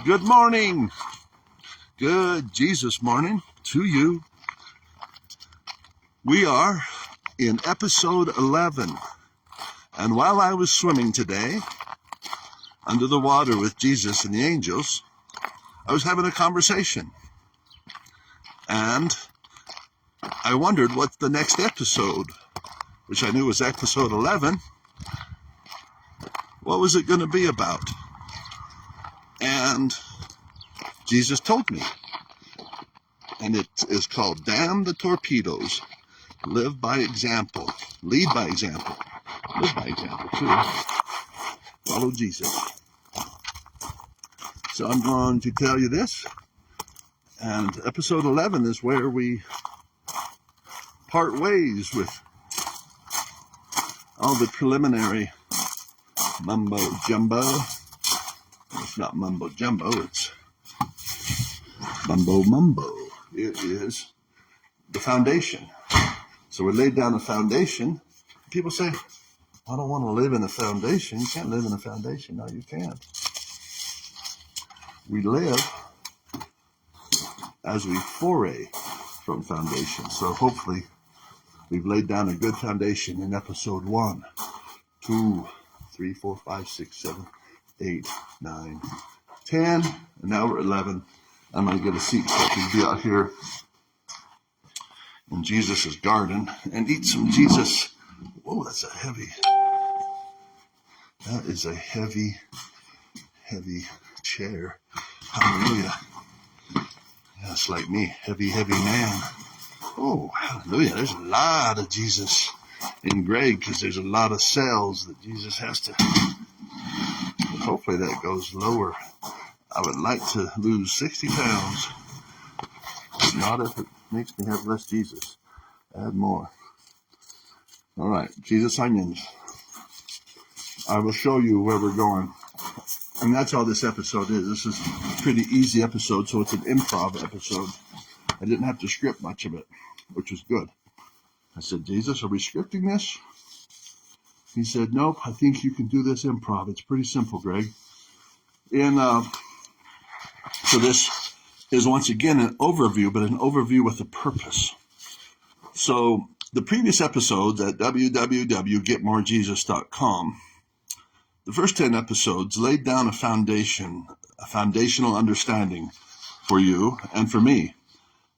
Good morning. Good Jesus morning to you. We are in episode 11. And while I was swimming today, under the water with Jesus and the angels, I was having a conversation. And I wondered what the next episode, which I knew was episode 11, what was it going to be about? And Jesus told me. And it is called Damn the Torpedoes. Live by example. Lead by example. Live by example, too. Follow Jesus. So I'm going to tell you this. And episode 11 is where we part ways with all the preliminary mumbo jumbo. It's not mumbo jumbo, it's mumbo. It is the foundation. So we laid down a foundation. People say, I don't want to live in a foundation. You can't live in a foundation. No, you can't. We live as we foray from foundation. So hopefully we've laid down a good foundation in episode 1, 2, 3, 4, 5, 6, 7, 8, 9, 10, and now we're 11. I'm going to get a seat so I can be out here in Jesus' garden and eat some Jesus. Whoa, that is a heavy chair. Hallelujah. That's like me, heavy man. Oh, hallelujah. There's a lot of Jesus in Greg because there's a lot of cells that Jesus has to. Hopefully that goes lower. I would like to lose 60 pounds. Not if it makes me have less Jesus. Add more. All right, Jesus onions. I will show you where we're going. And that's all this episode is. This is a pretty easy episode, so it's an improv episode. I didn't have to script much of it, which was good. I said, Jesus, are we scripting this? He said, nope, I think you can do this improv. It's pretty simple, Greg. So this is once again an overview, but an overview with a purpose. So the previous episodes at www.getmorejesus.com, the first 10 episodes laid down a foundational understanding for you and for me.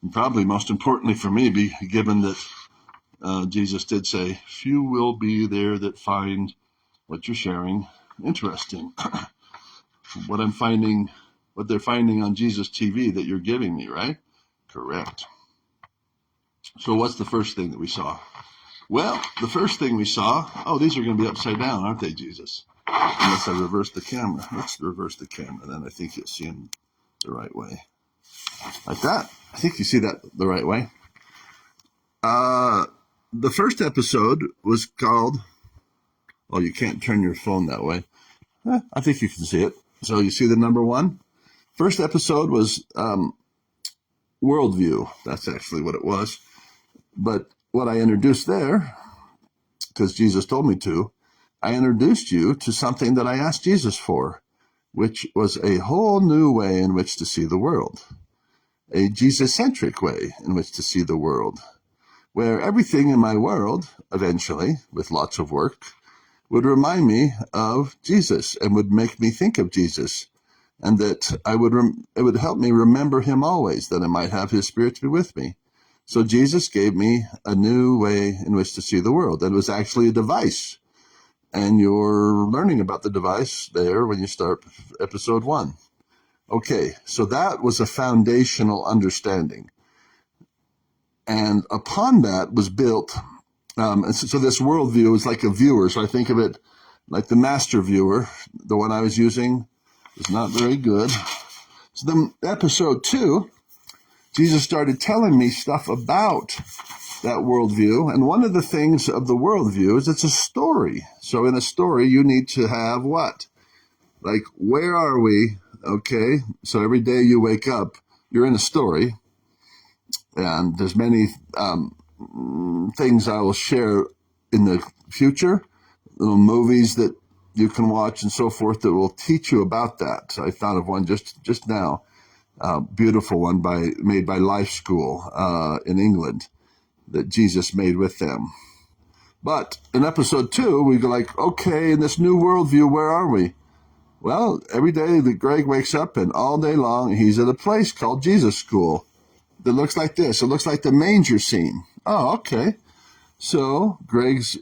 And probably most importantly for me, given that Jesus did say, few will be there that find what you're sharing interesting. What they're finding on Jesus TV that you're giving me, right? Correct. So what's the first thing that we saw? Well, the first thing we saw, these are going to be upside down, aren't they, Jesus? Unless I reverse the camera. Let's reverse the camera, then I think you'll see them the right way. Like that. I think you see that the right way. The first episode was called, you can't turn your phone that way. I think you can see it. So you see the number 1? First episode was worldview. That's actually what it was. But what I introduced there, because Jesus told me to, I introduced you to something that I asked Jesus for, which was a whole new way in which to see the world. A Jesus-centric way in which to see the world, where everything in my world, eventually, with lots of work, would remind me of Jesus and would make me think of Jesus, and that it would help me remember him always, that I might have his Spirit to be with me. So Jesus gave me a new way in which to see the world. That was actually a device. And you're learning about the device there when you start episode 1. Okay, so that was a foundational understanding. And upon that was built, so this worldview is like a viewer. So I think of it like the master viewer. The one I was using is not very good. So then episode 2, Jesus started telling me stuff about that worldview. And one of the things of the worldview is it's a story. So in a story, you need to have what? Like, where are we? Okay, so every day you wake up, you're in a story. And there's many things I will share in the future, little movies that you can watch and so forth that will teach you about that. I found of one just now, beautiful one made by Life School in England that Jesus made with them. But in episode 2, we go like, okay, in this new worldview, where are we? Well, every day that Greg wakes up and all day long, he's at a place called Jesus School that looks like this. It looks like the manger scene. Oh, okay. So Greg's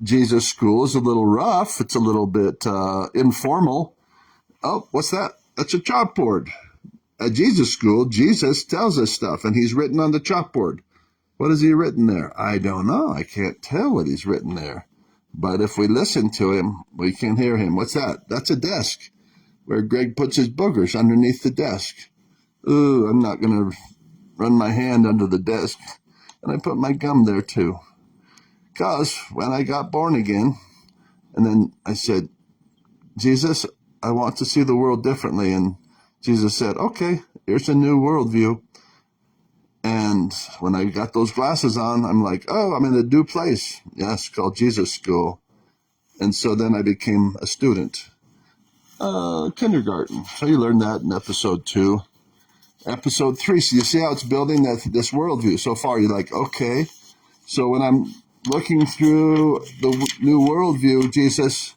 Jesus School is a little rough. It's a little bit informal. Oh, what's that? That's a chalkboard. At Jesus School, Jesus tells us stuff, and he's written on the chalkboard. What is he written there? I don't know. I can't tell what he's written there. But if we listen to him, we can hear him. What's that? That's a desk where Greg puts his boogers underneath the desk. Ooh, I'm not going to run my hand under the desk. And I put my gum there too. Because when I got born again, and then I said, Jesus, I want to see the world differently. And Jesus said, okay, here's a new worldview. And when I got those glasses on, I'm like, oh, I'm in a new place. Yes, called Jesus School. And so then I became a student. Kindergarten. So you learned that in episode 2. Episode 3. So you see how it's building this worldview. So far, you're like, okay. So when I'm looking through the new worldview, Jesus,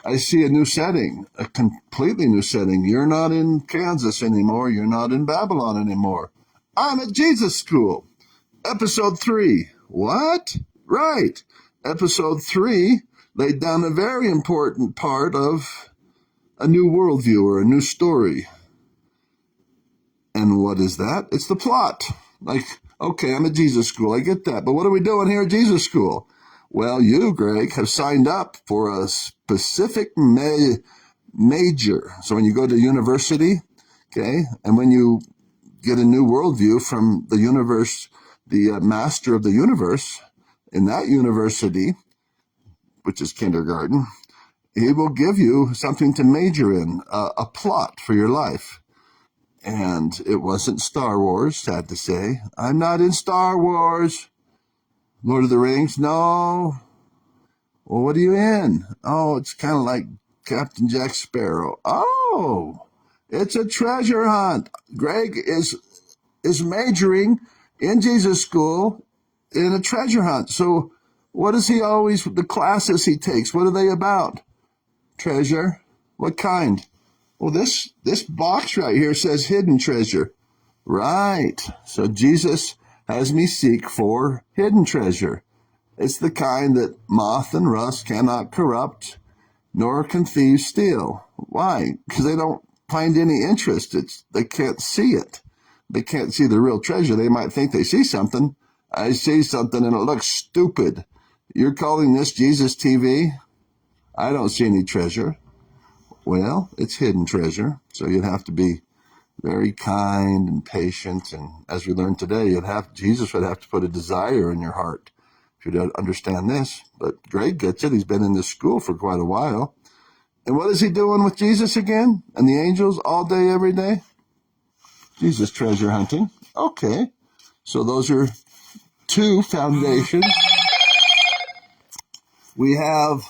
I see a new setting, a completely new setting. You're not in Kansas anymore. You're not in Babylon anymore. I'm at Jesus School. Episode 3. What? Right. Episode 3 laid down a very important part of a new worldview or a new story. And what is that? It's the plot. Like, okay, I'm at Jesus School. I get that. But what are we doing here at Jesus School? Well, you, Greg, have signed up for a specific major. So when you go to university, okay, and when you get a new worldview from the universe, the master of the universe in that university, which is kindergarten, he will give you something to major in, a plot for your life. And it wasn't Star Wars, sad to say. I'm not in Star Wars. Lord of the Rings, no. Well, what are you in? Oh, it's kind of like Captain Jack Sparrow. Oh, it's a treasure hunt. Greg is majoring in Jesus School in a treasure hunt. So what is he always, the classes he takes, what are they about? Treasure? What kind? Well, this box right here says hidden treasure. Right. So Jesus has me seek for hidden treasure. It's the kind that moth and rust cannot corrupt, nor can thieves steal. Why? Because they don't find any interest. They can't see it. They can't see the real treasure. They might think they see something. I see something and it looks stupid. You're calling this Jesus TV? I don't see any treasure. Well, it's hidden treasure. So you'd have to be very kind and patient. And as we learned today, Jesus would have to put a desire in your heart if you don't understand this. But Greg gets it. He's been in this school for quite a while. And what is he doing with Jesus again? And the angels all day, every day? Jesus treasure hunting. Okay. So those are 2 foundations. We have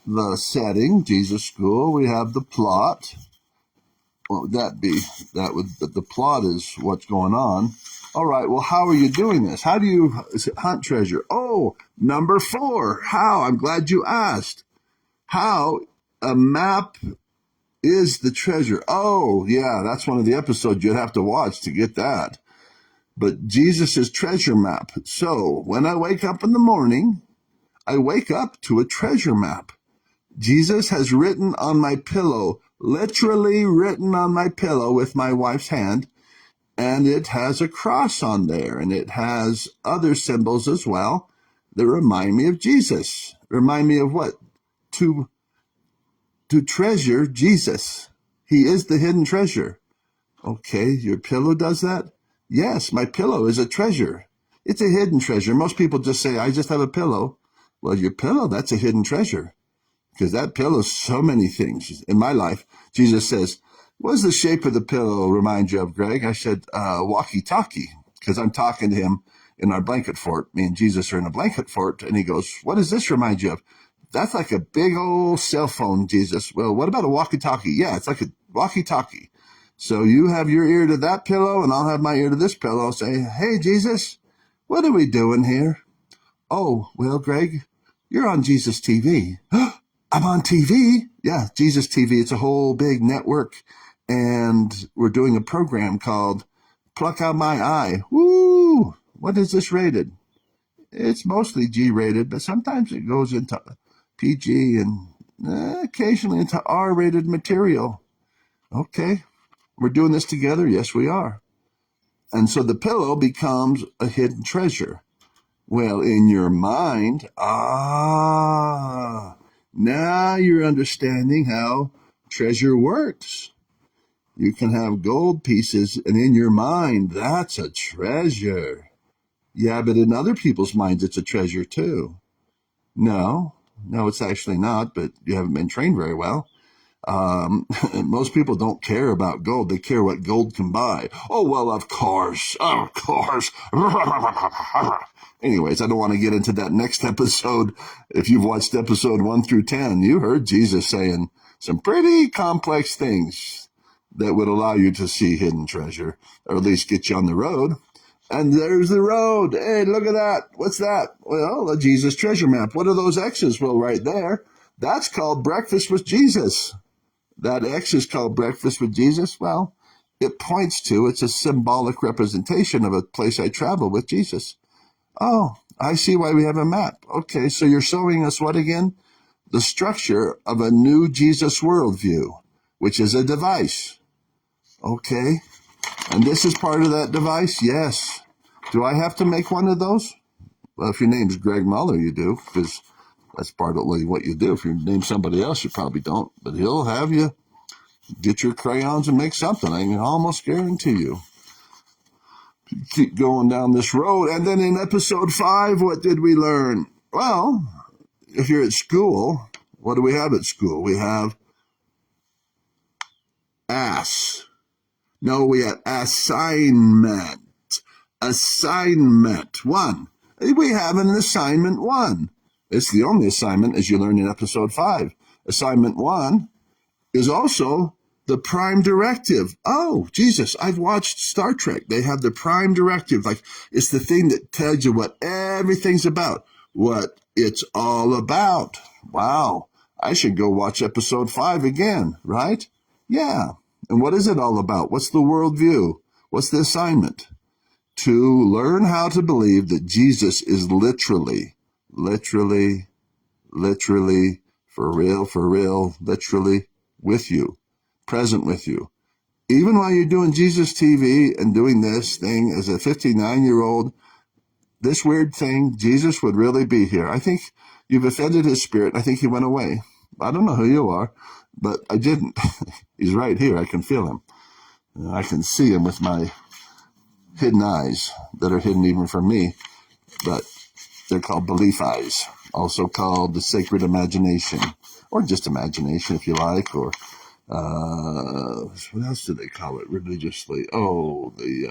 the setting, Jesus School. We have the plot. What would that be? The plot is what's going on. All right, well, how are you doing this? How do you hunt treasure? Oh, number 4, how? I'm glad you asked. How a map is the treasure. Oh, yeah, that's one of the episodes you'd have to watch to get that. But Jesus' treasure map. So when I wake up in the morning, I wake up to a treasure map. Jesus has written on my pillow, literally written on my pillow with my wife's hand, and it has a cross on there, and it has other symbols as well that remind me of Jesus. Remind me of what? To treasure Jesus. He is the hidden treasure. Okay, your pillow does that? Yes, my pillow is a treasure. It's a hidden treasure. Most people just say, I just have a pillow. Well, your pillow, that's a hidden treasure. Because that pillow is so many things. In my life, Jesus says, what does the shape of the pillow remind you of, Greg? I said, walkie-talkie, because I'm talking to him in our blanket fort. Me and Jesus are in a blanket fort, and he goes, what does this remind you of? That's like a big old cell phone, Jesus. Well, what about a walkie-talkie? Yeah, it's like a walkie-talkie. So you have your ear to that pillow, and I'll have my ear to this pillow. Say, hey, Jesus, what are we doing here? Oh, well, Greg, you're on Jesus TV. I'm on TV? Yeah, Jesus TV. It's a whole big network, and we're doing a program called Pluck Out My Eye. Woo! What is this rated? It's mostly G-rated, but sometimes it goes into PG and occasionally into R-rated material. Okay, we're doing this together? Yes, we are. And so the pillow becomes a hidden treasure. Well, in your mind, now you're understanding how treasure works. You can have gold pieces, and in your mind, that's a treasure. Yeah, but in other people's minds, it's a treasure too. No, it's actually not, but you haven't been trained very well. Most people don't care about gold. They care what gold can buy. Oh, well, of course. Anyways, I don't want to get into that next episode. If you've watched episode 1 through 10, you heard Jesus saying some pretty complex things that would allow you to see hidden treasure, or at least get you on the road. And there's the road. Hey, look at that. What's that? Well, a Jesus treasure map. What are those X's? Well, right there. That's called Breakfast with Jesus. That X is called Breakfast with Jesus. Well, it points to, it's a symbolic representation of a place I travel with Jesus. Oh, I see why we have a map. Okay, so you're showing us what again? The structure of a new Jesus worldview, which is a device. Okay, and this is part of that device? Yes. Do I have to make one of those? Well, if your name's Greg Muller, you do, because that's partly what you do. If you name somebody else, you probably don't. But he'll have you get your crayons and make something. I can almost guarantee you. Keep going down this road. And then in episode 5, what did we learn? Well, if you're at school, what do we have at school? We have ass. No, we have assignment. Assignment 1. We have an assignment 1. It's the only assignment, as you learned in episode 5. Assignment 1 is also the prime directive. Oh, Jesus, I've watched Star Trek. They have the prime directive. Like, it's the thing that tells you what everything's about, what it's all about. Wow, I should go watch episode 5 again, right? Yeah. And what is it all about? What's the worldview? What's the assignment? To learn how to believe that Jesus is literally, for real, literally with you, present with you. Even while you're doing Jesus TV and doing this thing as a 59-year-old, this weird thing, Jesus would really be here. I think you've offended his spirit. I think he went away. I don't know who you are, but I didn't. He's right here. I can feel him. I can see him with my hidden eyes that are hidden even from me, but they're called belief eyes, also called the sacred imagination, or just imagination if you like, or what else do they call it religiously? Oh, the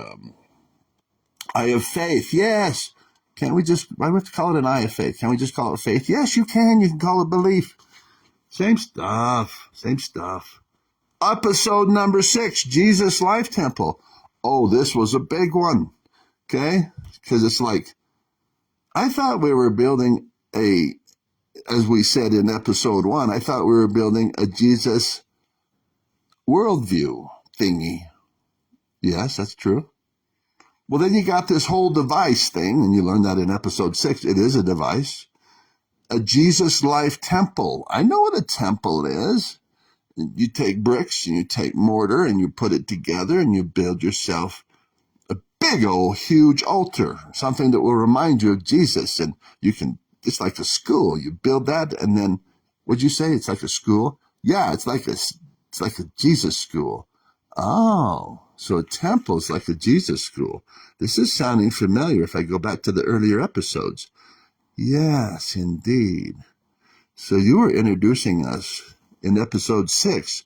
eye of faith. Yes. Can't we just, why do we have to call it an eye of faith? Can't we just call it faith? Yes, you can. You can call it belief. Same stuff. Episode number 6, Jesus Life Temple. Oh, this was a big one. Okay? Because it's like, I thought we were building as we said in episode 1, I thought we were building a Jesus worldview thingy. Yes, that's true. Well, then you got this whole device thing, and you learned that in episode 6. It is a device. A Jesus Life Temple. I know what a temple is. You take bricks and you take mortar and you put it together and you build yourself a big old huge altar, something that will remind you of Jesus. And you can, it's like a school. You build that, and then, what'd you say? It's like a school? Yeah, it's like a Jesus school. Oh, so a temple is like a Jesus school. This is sounding familiar if I go back to the earlier episodes. Yes, indeed. So you were introducing us in episode 6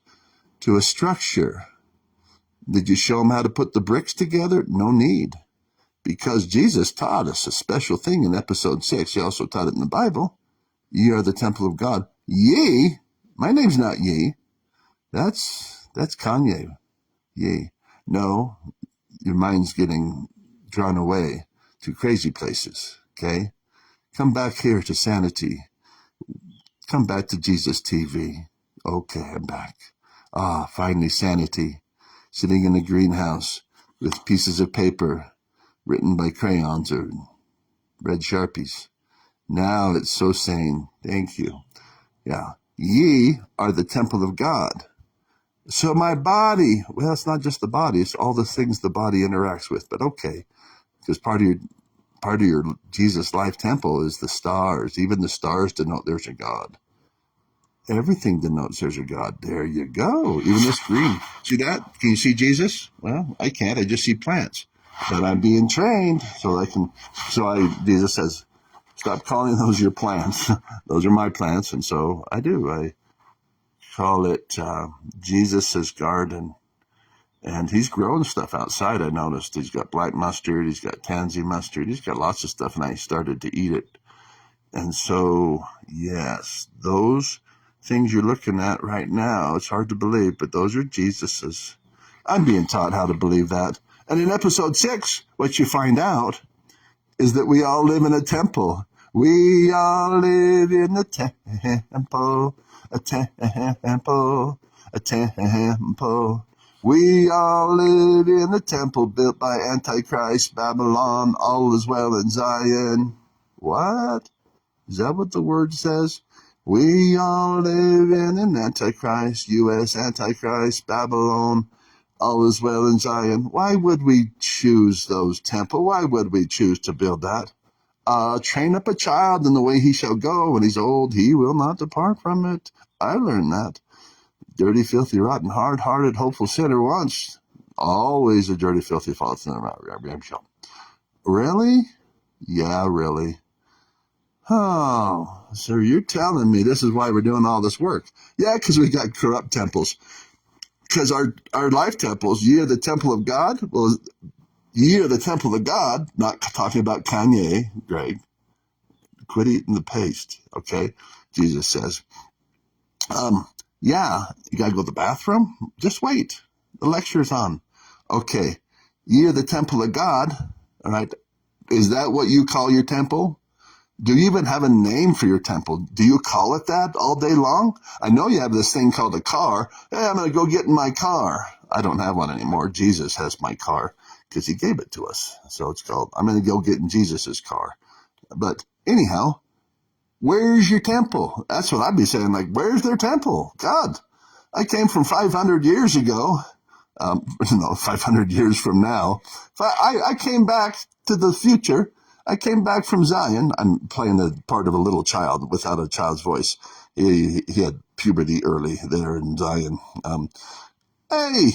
to a structure. Did you show them how to put the bricks together? No need. Because Jesus taught us a special thing in episode 6. He also taught it in the Bible. Ye are the temple of God. Ye? My name's not Ye. That's Kanye. Ye. No, your mind's getting drawn away to crazy places, okay? Come back here to sanity. Come back to Jesus TV. Okay, I'm back. Finally sanity. Sitting in a greenhouse with pieces of paper written by crayons or red Sharpies. Now it's so sane. Thank you. Yeah. Ye are the temple of God. So my body, well, it's not just the body, it's all the things the body interacts with. But okay, because part of your Jesus life temple is the stars. Even the stars denote there's a God. Everything denotes there's a God. There you go. Even this green. See that? Can you see Jesus? Well, I can't. I just see plants. But I'm being trained Jesus says, stop calling those your plants. Those are my plants. And so I do. I call it Jesus's garden. And he's growing stuff outside, I noticed. He's got black mustard. He's got tansy mustard. He's got lots of stuff. And I started to eat it. And so, yes, those things you're looking at right now, it's hard to believe, but those are Jesus's. I'm being taught how to believe that. And in episode 6, what you find out is that we all live in a temple. We all live in a temple, a temple, a temple. We all live in a temple built by Antichrist, Babylon, all is well in Zion. What? Is that what the word says? We all live in an Antichrist, U.S. Antichrist, Babylon, all is well in Zion. Why would we choose those temples? Why would we choose to build that? Train up a child in the way he shall go. When he's old, he will not depart from it. I learned that. Dirty, filthy, rotten, hard-hearted, hopeful sinner once. Always a dirty, filthy, false sinner. Really? Yeah, really. Oh, so you're telling me this is why we're doing all this work? Yeah, because we got corrupt temples. Because our life temples, ye are the temple of God. Well, ye are the temple of God, not talking about Kanye, Greg. Quit eating the paste, okay? Jesus says. Yeah, you got to go to the bathroom? Just wait. The lecture's on. Okay, ye are the temple of God, all right? Is that what you call your temple? Do you even have a name for your temple? Do you call it that all day long? I know you have this thing called a car. Hey, I'm going to go get in my car. I don't have one anymore. Jesus has my car because he gave it to us. So it's called, I'm going to go get in Jesus's car. But anyhow, where's your temple? That's what I'd be saying. Like, where's their temple? God, I came from 500 years ago. 500 years from now. I came back to the future. I came back from Zion. I'm playing the part of a little child without a child's voice. He had puberty early there in Zion. Hey,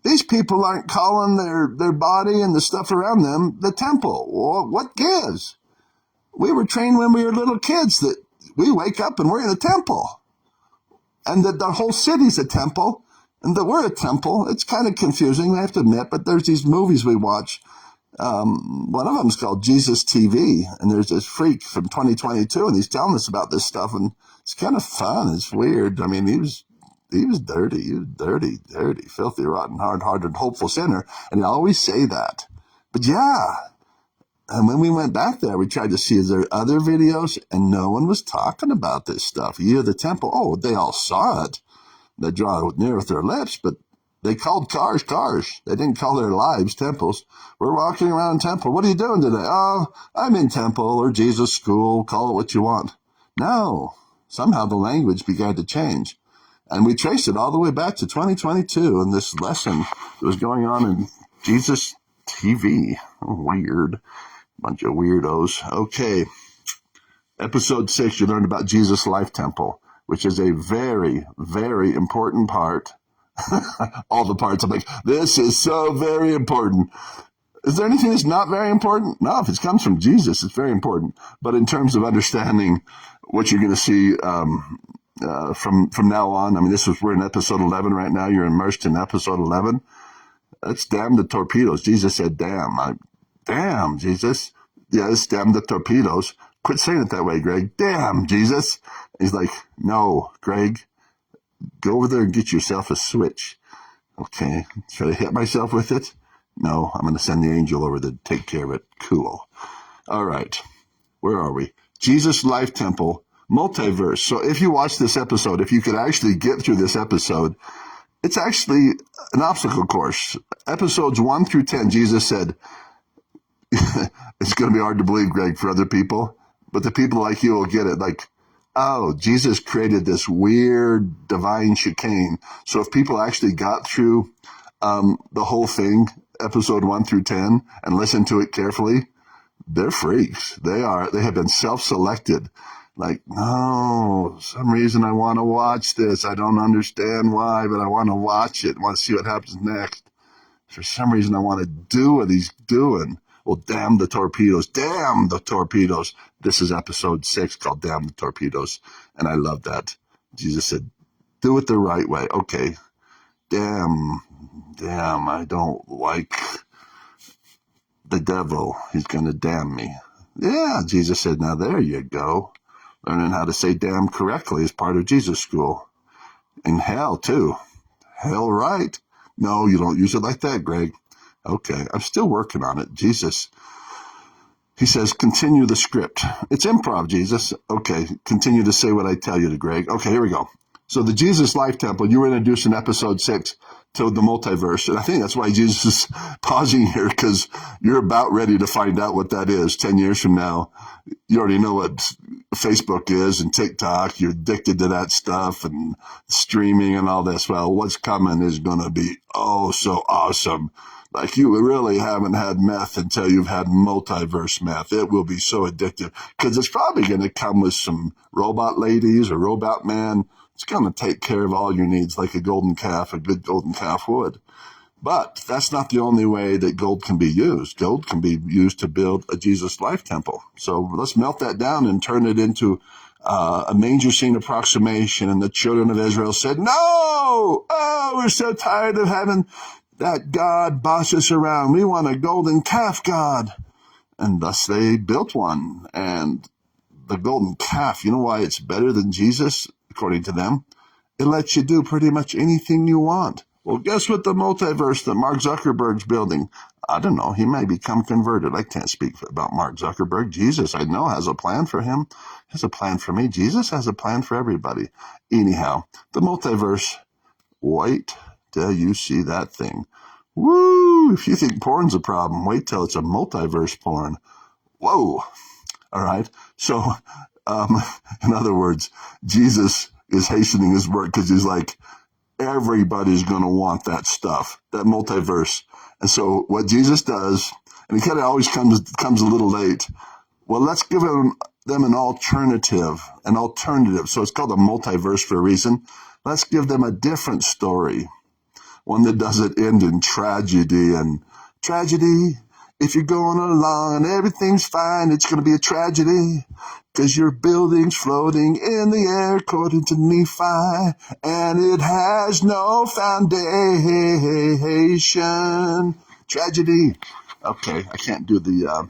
these people aren't calling their body and the stuff around them the temple. Well, what gives? We were trained when we were little kids that we wake up and we're in a temple. And that the whole city's a temple. And that we're a temple. It's kind of confusing, I have to admit, but there's these movies we watch. One of them is called Jesus TV, and there's this freak from 2022, and he's telling us about this stuff, and it's kind of fun. It's weird. I mean, he was dirty. He was dirty, filthy, rotten, hard-hearted, hopeful sinner, and he always say that. But yeah, and when we went back there, we tried to see is there other videos, and no one was talking about this stuff. Ye are the temple. Oh, they all saw it. They draw it near with their lips, but they called cars. They didn't call their lives temples. We're walking around temple. What are you doing today? Oh, I'm in temple or Jesus school. Call it what you want. No. Somehow the language began to change. And we traced it all the way back to 2022 in this lesson that was going on in Jesus TV. Weird. Bunch of weirdos. Okay. Episode 6, you learned about Jesus Life Temple, which is a very, very important part. All the parts, I'm like, this is so very important. Is there anything that's not very important? No, if it comes from Jesus, it's very important. But in terms of understanding what you're going to see from now on, I mean, we're in episode 11 right now. You're immersed in episode 11. Let's damn the torpedoes. Jesus said, damn, Jesus. Yes, damn the torpedoes. quit saying it that way, Greg. Damn, Jesus. He's like, no, Greg, go over there and get yourself a switch. Okay, should I hit myself with it? No, I'm going to send the angel over to take care of it. Cool. All right, where are we? Jesus Life Temple, multiverse. So if you watch this episode, if you could actually get through this episode, it's actually an obstacle course. Episodes 1 through 10, Jesus said, it's going to be hard to believe, Greg, for other people, but the people like you will get it. Like, oh, Jesus created this weird divine chicane. So if people actually got through the whole thing, episode 1 through 10, and listened to it carefully, they're freaks. They have been self-selected. Like, no, some reason I want to watch this. I don't understand why, but I want to watch it. I want to see what happens next. For some reason, I want to do what he's doing. Well, damn the torpedoes. Damn the torpedoes. This is episode 6 called Damn the Torpedoes. And I love that. Jesus said, do it the right way. Okay. Damn, I don't like the devil. He's going to damn me. Yeah, Jesus said, now there you go. Learning how to say damn correctly is part of Jesus school. And hell, too. Hell right. No, you don't use it like that, Greg. Okay, I'm still working on it. Jesus, he says, continue the script. It's improv, Jesus. Okay, continue to say what I tell you to, Greg. Okay, here we go. So the Jesus Life Temple, you were introduced in episode 6 to the multiverse. And I think that's why Jesus is pausing here, because you're about ready to find out what that is 10 years from now. You already know what Facebook is and TikTok. You're addicted to that stuff and streaming and all this. Well, what's coming is going to be oh so awesome. Like, you really haven't had meth until you've had multiverse meth. It will be so addictive, because it's probably going to come with some robot ladies or robot man. It's going to take care of all your needs like a golden calf, a good golden calf would. But that's not the only way that gold can be used. Gold can be used to build a Jesus Life Temple. So let's melt that down and turn it into a manger scene approximation. And the children of Israel said, no! Oh, we're so tired of having that God boss us around. We want a golden calf God. And thus they built one. And the golden calf, you know why it's better than Jesus, according to them? It lets you do pretty much anything you want. Well, guess what the multiverse that Mark Zuckerberg's building? I don't know. He may become converted. I can't speak about Mark Zuckerberg. Jesus, I know, has a plan for him. Has a plan for me. Jesus has a plan for everybody. Anyhow, the multiverse. Wait till you see that thing. Woo! If you think porn's a problem, wait till it's a multiverse porn. Whoa! All right. So, in other words, Jesus is hastening his work because he's like, everybody's going to want that stuff, that multiverse. And so what Jesus does, and he kind of always comes a little late. Well, let's give them an alternative. So it's called a multiverse for a reason. Let's give them a different story. One that doesn't end in tragedy. And tragedy, if you're going along and everything's fine, it's going to be a tragedy, because your building's floating in the air according to Nephi, and it has no foundation. Tragedy. Okay, I can't do the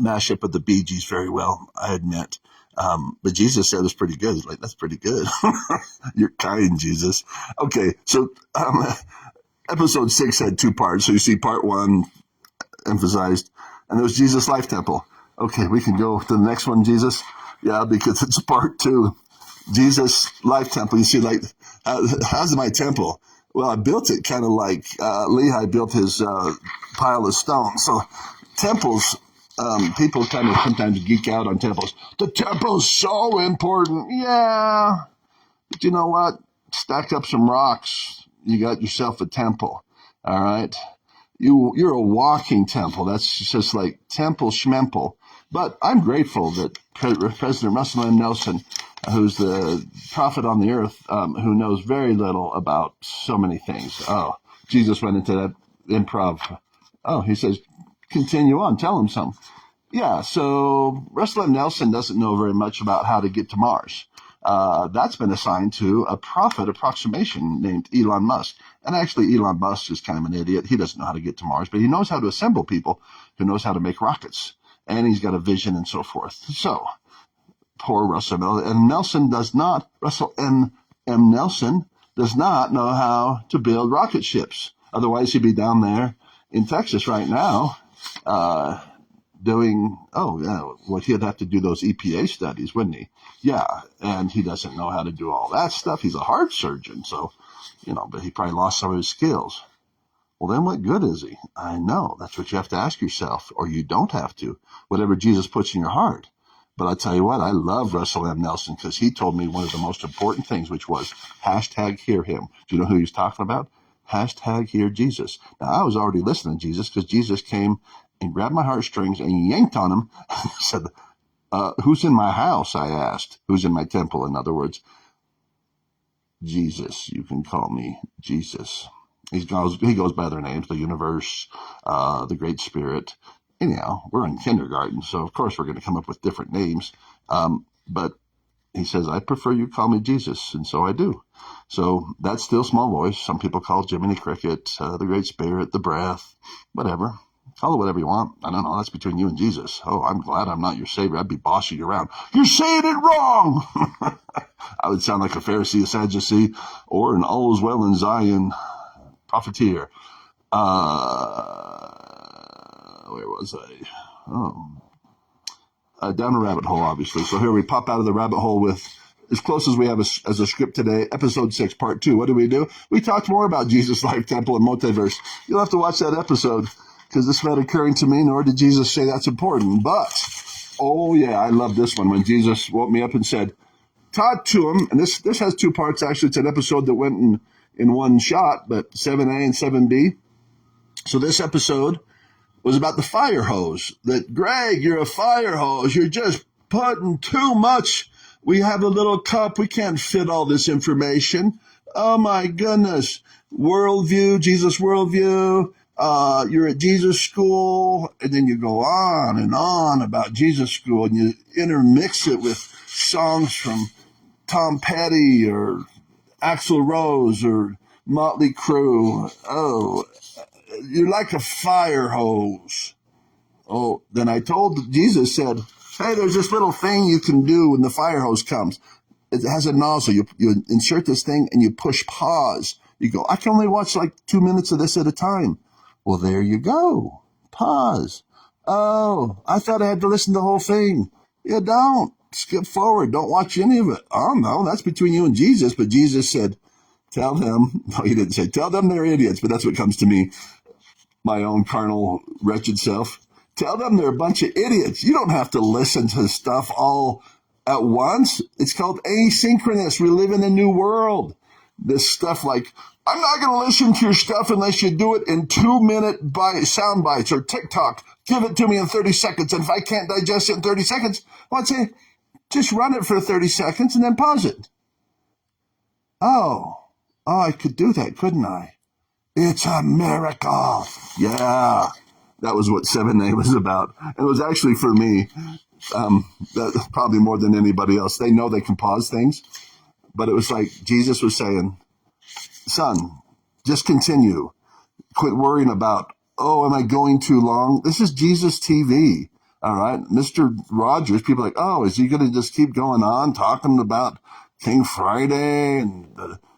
mashup of the Bee Gees very well, I admit. But Jesus said it's pretty good. Like, that's pretty good. You're kind, Jesus. Okay, so episode 6 had 2 parts. So you see part 1 emphasized, and there was Jesus Life Temple. Okay, we can go to the next one, Jesus. Yeah, because it's part 2. Jesus Life Temple. You see, like, how's my temple? Well, I built it kind of like Lehi built his pile of stone. So temples, people kind of sometimes geek out on temples. The temple's so important. Yeah. But you know what? Stack up some rocks. You got yourself a temple. All right. You're a walking temple. That's just like temple schmemple. But I'm grateful that President Russell M. Nelson, who's the prophet on the earth, who knows very little about so many things. Oh, Jesus went into that improv. Oh, he says, continue on. Tell him some. Yeah, so Russell M. Nelson doesn't know very much about how to get to Mars. That's been assigned to a prophet approximation named Elon Musk. And actually, Elon Musk is kind of an idiot. He doesn't know how to get to Mars, but he knows how to assemble people who knows how to make rockets. and he's got a vision and so forth. So poor Russell M. Nelson does not know how to build rocket ships. Otherwise, he'd be down there in Texas right now doing, well, he'd have to do those EPA studies, wouldn't he? Yeah, and he doesn't know how to do all that stuff. He's a heart surgeon, so, but he probably lost some of his skills. Well, then what good is he? I know. That's what you have to ask yourself, or you don't have to, whatever Jesus puts in your heart. But I tell you what, I love Russell M. Nelson because he told me one of the most important things, which was #hear him. Do you know who he was talking about? #hear Jesus. Now, I was already listening to Jesus because Jesus came and grabbed my heartstrings and yanked on them. He said, who's in my house? I asked. Who's in my temple? In other words, Jesus. You can call me Jesus. He goes by their names, the universe, the Great Spirit. Anyhow, we're in kindergarten, so of course we're going to come up with different names. But he says, I prefer you call me Jesus, and so I do. So that's still small voice. Some people call Jiminy Cricket, the Great Spirit, the breath, whatever. Call it whatever you want. I don't know. That's between you and Jesus. Oh, I'm glad I'm not your savior. I'd be bossing you around. You're saying it wrong. I would sound like a Pharisee, a Sadducee, or an all is well in Zion profiteer. Where was I? Down a rabbit hole, obviously. So here we pop out of the rabbit hole with as close as we have as a script today, episode 6, part 2. What do? We talked more about Jesus' life, temple, and multiverse. You'll have to watch that episode because this was occurring to me, nor did Jesus say that's important. But, oh yeah, I love this one when Jesus woke me up and said, taught to him, and this has 2 parts, actually. It's an episode that went in one shot, but 7A and 7B. So this episode was about the fire hose. That, Greg, you're a fire hose. You're just putting too much. We have a little cup. We can't fit all this information. Oh, my goodness. Worldview, Jesus worldview. You're at Jesus school. And then you go on and on about Jesus school. And you intermix it with songs from Tom Petty or Axl Rose or Motley Crue. Oh, you're like a fire hose. Oh, then Jesus said, hey, there's this little thing you can do when the fire hose comes. It has a nozzle. You insert this thing and you push pause. You go, I can only watch like 2 minutes of this at a time. Well, there you go. Pause. Oh, I thought I had to listen to the whole thing. You don't. Skip forward. Don't watch any of it. Oh, no, that's between you and Jesus. But Jesus said, tell them, no, he didn't say, tell them they're idiots, but that's what comes to me, my own carnal, wretched self. Tell them they're a bunch of idiots. You don't have to listen to stuff all at once. It's called asynchronous. We live in a new world. This stuff like, I'm not going to listen to your stuff unless you do it in 2-minute sound bites or TikTok. Give it to me in 30 seconds. And if I can't digest it in 30 seconds, well, I'd say, just run it for 30 seconds and then pause it. Oh, I could do that, couldn't I? It's a miracle. Yeah, that was what 7A was about. And it was actually for me, probably more than anybody else. They know they can pause things. But it was like Jesus was saying, son, just continue. Quit worrying about, am I going too long? This is Jesus TV. All right. Mr. Rogers, people are like, is he going to just keep going on talking about King Friday and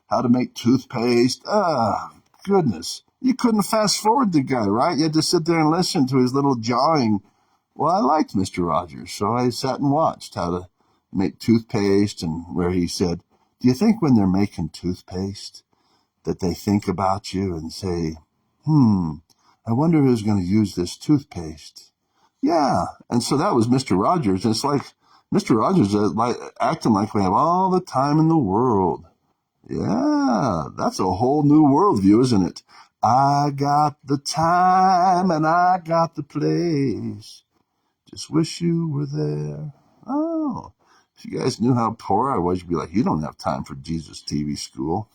how to make toothpaste? Goodness. You couldn't fast forward the guy, right? You had to sit there and listen to his little jawing. Well, I liked Mr. Rogers, so I sat and watched how to make toothpaste, and where he said, do you think when they're making toothpaste that they think about you and say, I wonder who's going to use this toothpaste? Yeah. And so that was Mr. Rogers. And it's like Mr. Rogers acting like we have all the time in the world. Yeah, that's a whole new worldview, isn't it? I got the time and I got the place. Just wish you were there. Oh, if you guys knew how poor I was, you'd be like, you don't have time for Jesus TV school.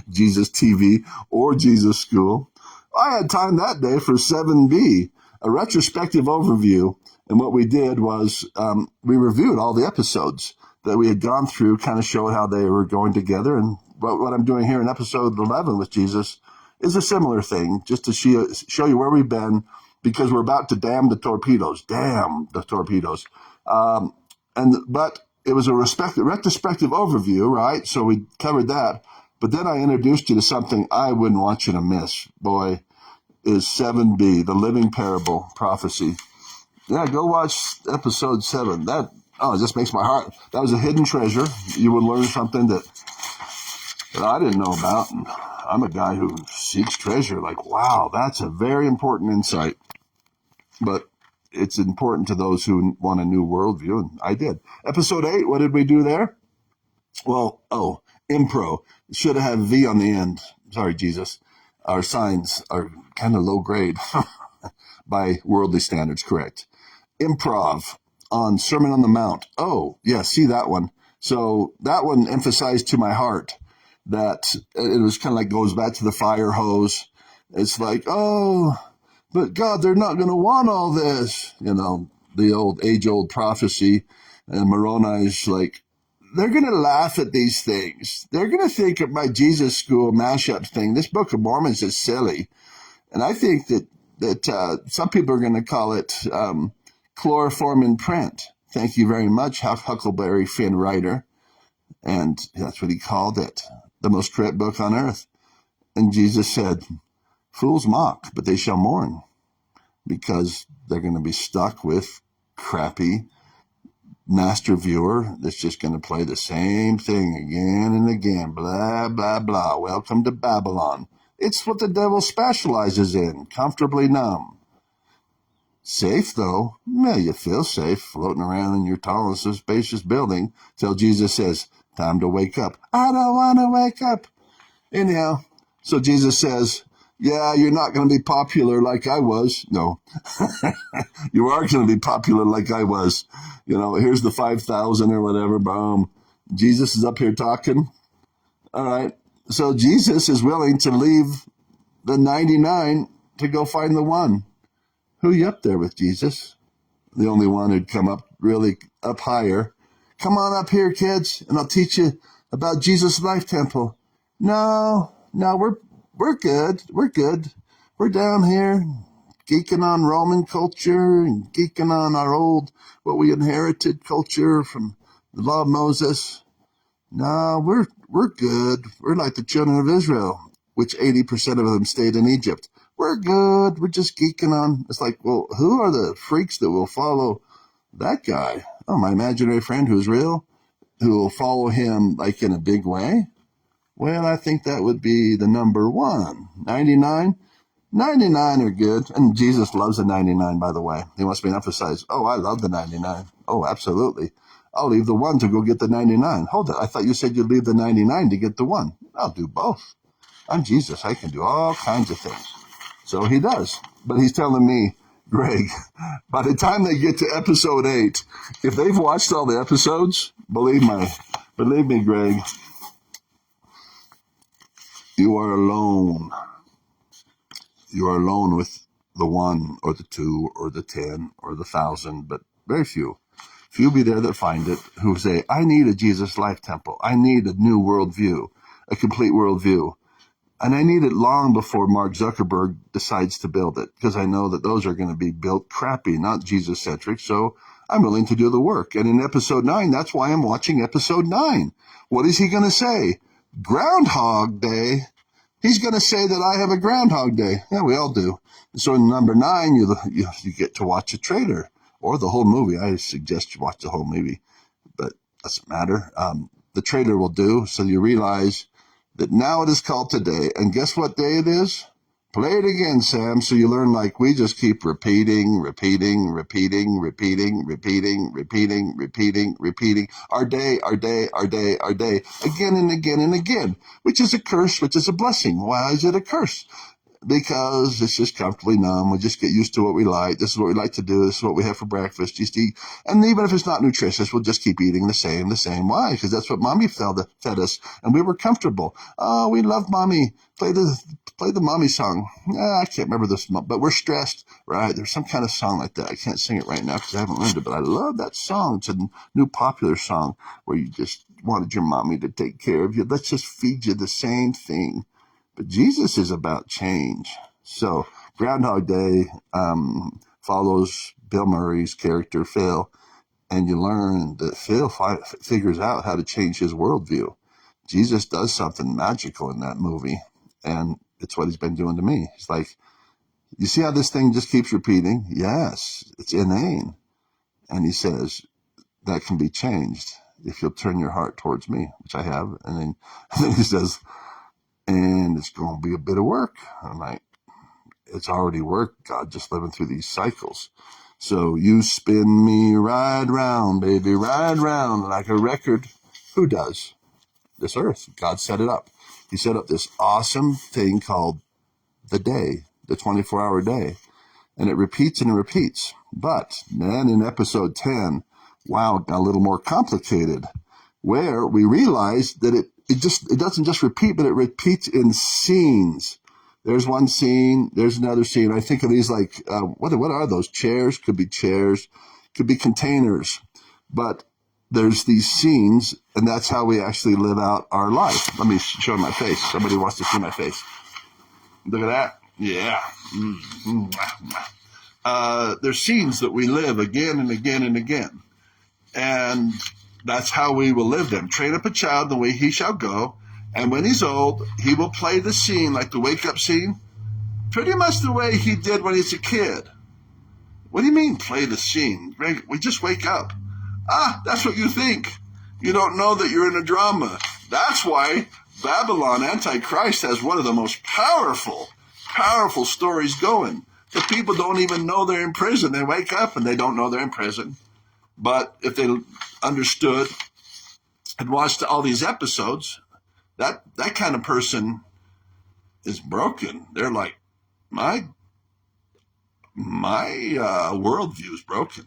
Jesus TV or Jesus school. I had time that day for 7B, a retrospective overview. And what we did was we reviewed all the episodes that we had gone through, kind of showed how they were going together. And what I'm doing here in episode 11 with Jesus is a similar thing, just to show you where we've been because we're about to damn the torpedoes. Damn the torpedoes. But it was a retrospective overview, right? So we covered that. But then I introduced you to something I wouldn't want you to miss. Boy, is 7b, the living parable prophecy. Yeah, go watch episode 7. That it just makes my heart. That was a hidden treasure. You would learn something that I didn't know about. And I'm a guy who seeks treasure. Like, wow, that's a very important insight. But it's important to those who want a new worldview, and I did. Episode 8, what did we do there? Well, impro. Should have had V on the end. Sorry, Jesus. Our signs are kind of low grade by worldly standards, correct. Improv on Sermon on the Mount. Oh, yeah, see that one. So that one emphasized to my heart that it was kind of like goes back to the fire hose. It's like, but God, they're not going to want all this. You know, the age-old prophecy. And Moroni's like, they're going to laugh at these things. They're going to think of my Jesus School mashup thing. This Book of Mormon is silly. And I think that some people are going to call it chloroform in print. Thank you very much, Huckleberry Finn Writer. And that's what he called it, the most correct book on earth. And Jesus said, fools mock, but they shall mourn, because they're going to be stuck with crappy master viewer that's just going to play the same thing again and again, blah, blah, blah. Welcome to Babylon. It's what the devil specializes in, comfortably numb. Safe, though. Yeah, you feel safe floating around in your tallest and spacious building till Jesus says, time to wake up. I don't want to wake up. Anyhow, so Jesus says, yeah, you're not going to be popular like I was. No, you are going to be popular like I was. You know, here's the 5,000 or whatever. Boom. Jesus is up here talking. All right. So Jesus is willing to leave the 99 to go find the one. Who you up there with, Jesus? The only one who'd come up really up higher. Come on up here, kids, and I'll teach you about Jesus Life Temple. No, we're good. We're good. We're down here geeking on Roman culture and geeking on our old, what we inherited culture from the law of Moses. No, we're good. We're like the children of Israel, which 80% of them stayed in Egypt. We're good. We're just geeking on. It's like, well, who are the freaks that will follow that guy? Oh, my imaginary friend who's real, who will follow him like in a big way? Well, I think that would be the number one. 99? 99 are good. And Jesus loves the 99, by the way. He wants me to emphasize, I love the 99. Oh, absolutely. I'll leave the one to go get the 99. Hold it. I thought you said you'd leave the 99 to get the one. I'll do both. I'm Jesus. I can do all kinds of things. So he does. But he's telling me, Greg, by the time they get to episode 8, if they've watched all the episodes, believe me, Greg, you are alone. You are alone with the 1 or the 2 or the 10 or the 1,000, but very few. Few be there that find it who say, I need a Jesus Life Temple. I need a new worldview, a complete worldview. And I need it long before Mark Zuckerberg decides to build it, because I know that those are going to be built crappy, not Jesus-centric. So I'm willing to do the work. And in episode 9, that's why I'm watching episode 9. What is he going to say? Groundhog Day. He's going to say that I have a Groundhog Day. Yeah, we all do. So in number 9, you get to watch a trailer or the whole movie. I suggest you watch the whole movie, but it doesn't matter. The trailer will do, so you realize that now it is called today. And guess what day it is? Play it again, Sam, so you learn like we just keep repeating. Our day, again and again and again, which is a curse, which is a blessing. Why is it a curse? Because it's just comfortably numb. We just get used to what we like. This is what we like to do. This is what we have for breakfast. Just eat. And even if it's not nutritious, we'll just keep eating the same. Why? Because that's what mommy fed us. And we were comfortable. Oh, we love mommy. Play the mommy song. I can't remember this, but we're stressed, right? There's some kind of song like that. I can't sing it right now because I haven't learned it, but I love that song. It's a new popular song where you just wanted your mommy to take care of you. Let's just feed you the same thing. But Jesus is about change. So Groundhog Day follows Bill Murray's character, Phil, and you learn that Phil figures out how to change his worldview. Jesus does something magical in that movie, and it's what he's been doing to me. He's like, you see how this thing just keeps repeating? Yes, it's inane. And he says, that can be changed if you'll turn your heart towards me, which I have. And then he says, and it's going to be a bit of work. I'm like, it's already work, God, just living through these cycles. So you spin me right round, baby, right round like a record. Who does? This earth. God set it up. He set up this awesome thing called the day, the 24-hour day. And it repeats and it repeats. But then in episode 10, wow, it got a little more complicated, where we realize that it doesn't just repeat, but it repeats in scenes. There's one scene, there's another scene. I think of these like, what are those? Chairs? Could be chairs, could be containers. But there's these scenes, and that's how we actually live out our life. Let me show my face. Somebody wants to see my face. Look at that. Yeah. There's scenes that we live again and again and again. And that's how we will live them. Train up a child the way he shall go. And when he's old, he will play the scene, like the wake-up scene, pretty much the way he did when he's a kid. What do you mean, play the scene? We just wake up. That's what you think. You don't know that you're in a drama. That's why Babylon, Antichrist, has one of the most powerful stories going. The people don't even know they're in prison. They wake up and they don't know they're in prison. But if they understood and watched all these episodes, that kind of person is broken. They're like, my worldview is broken.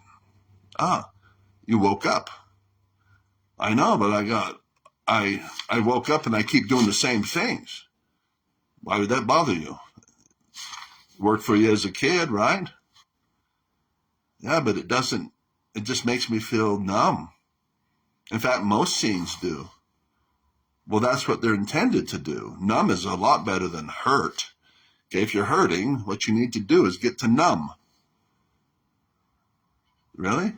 You woke up. I know, but I woke up and I keep doing the same things. Why would that bother you? Worked for you as a kid, right? Yeah, but it doesn't. It just makes me feel numb. In fact, most scenes do. Well, that's what they're intended to do. Numb is a lot better than hurt. Okay, if you're hurting, what you need to do is get to numb. Really?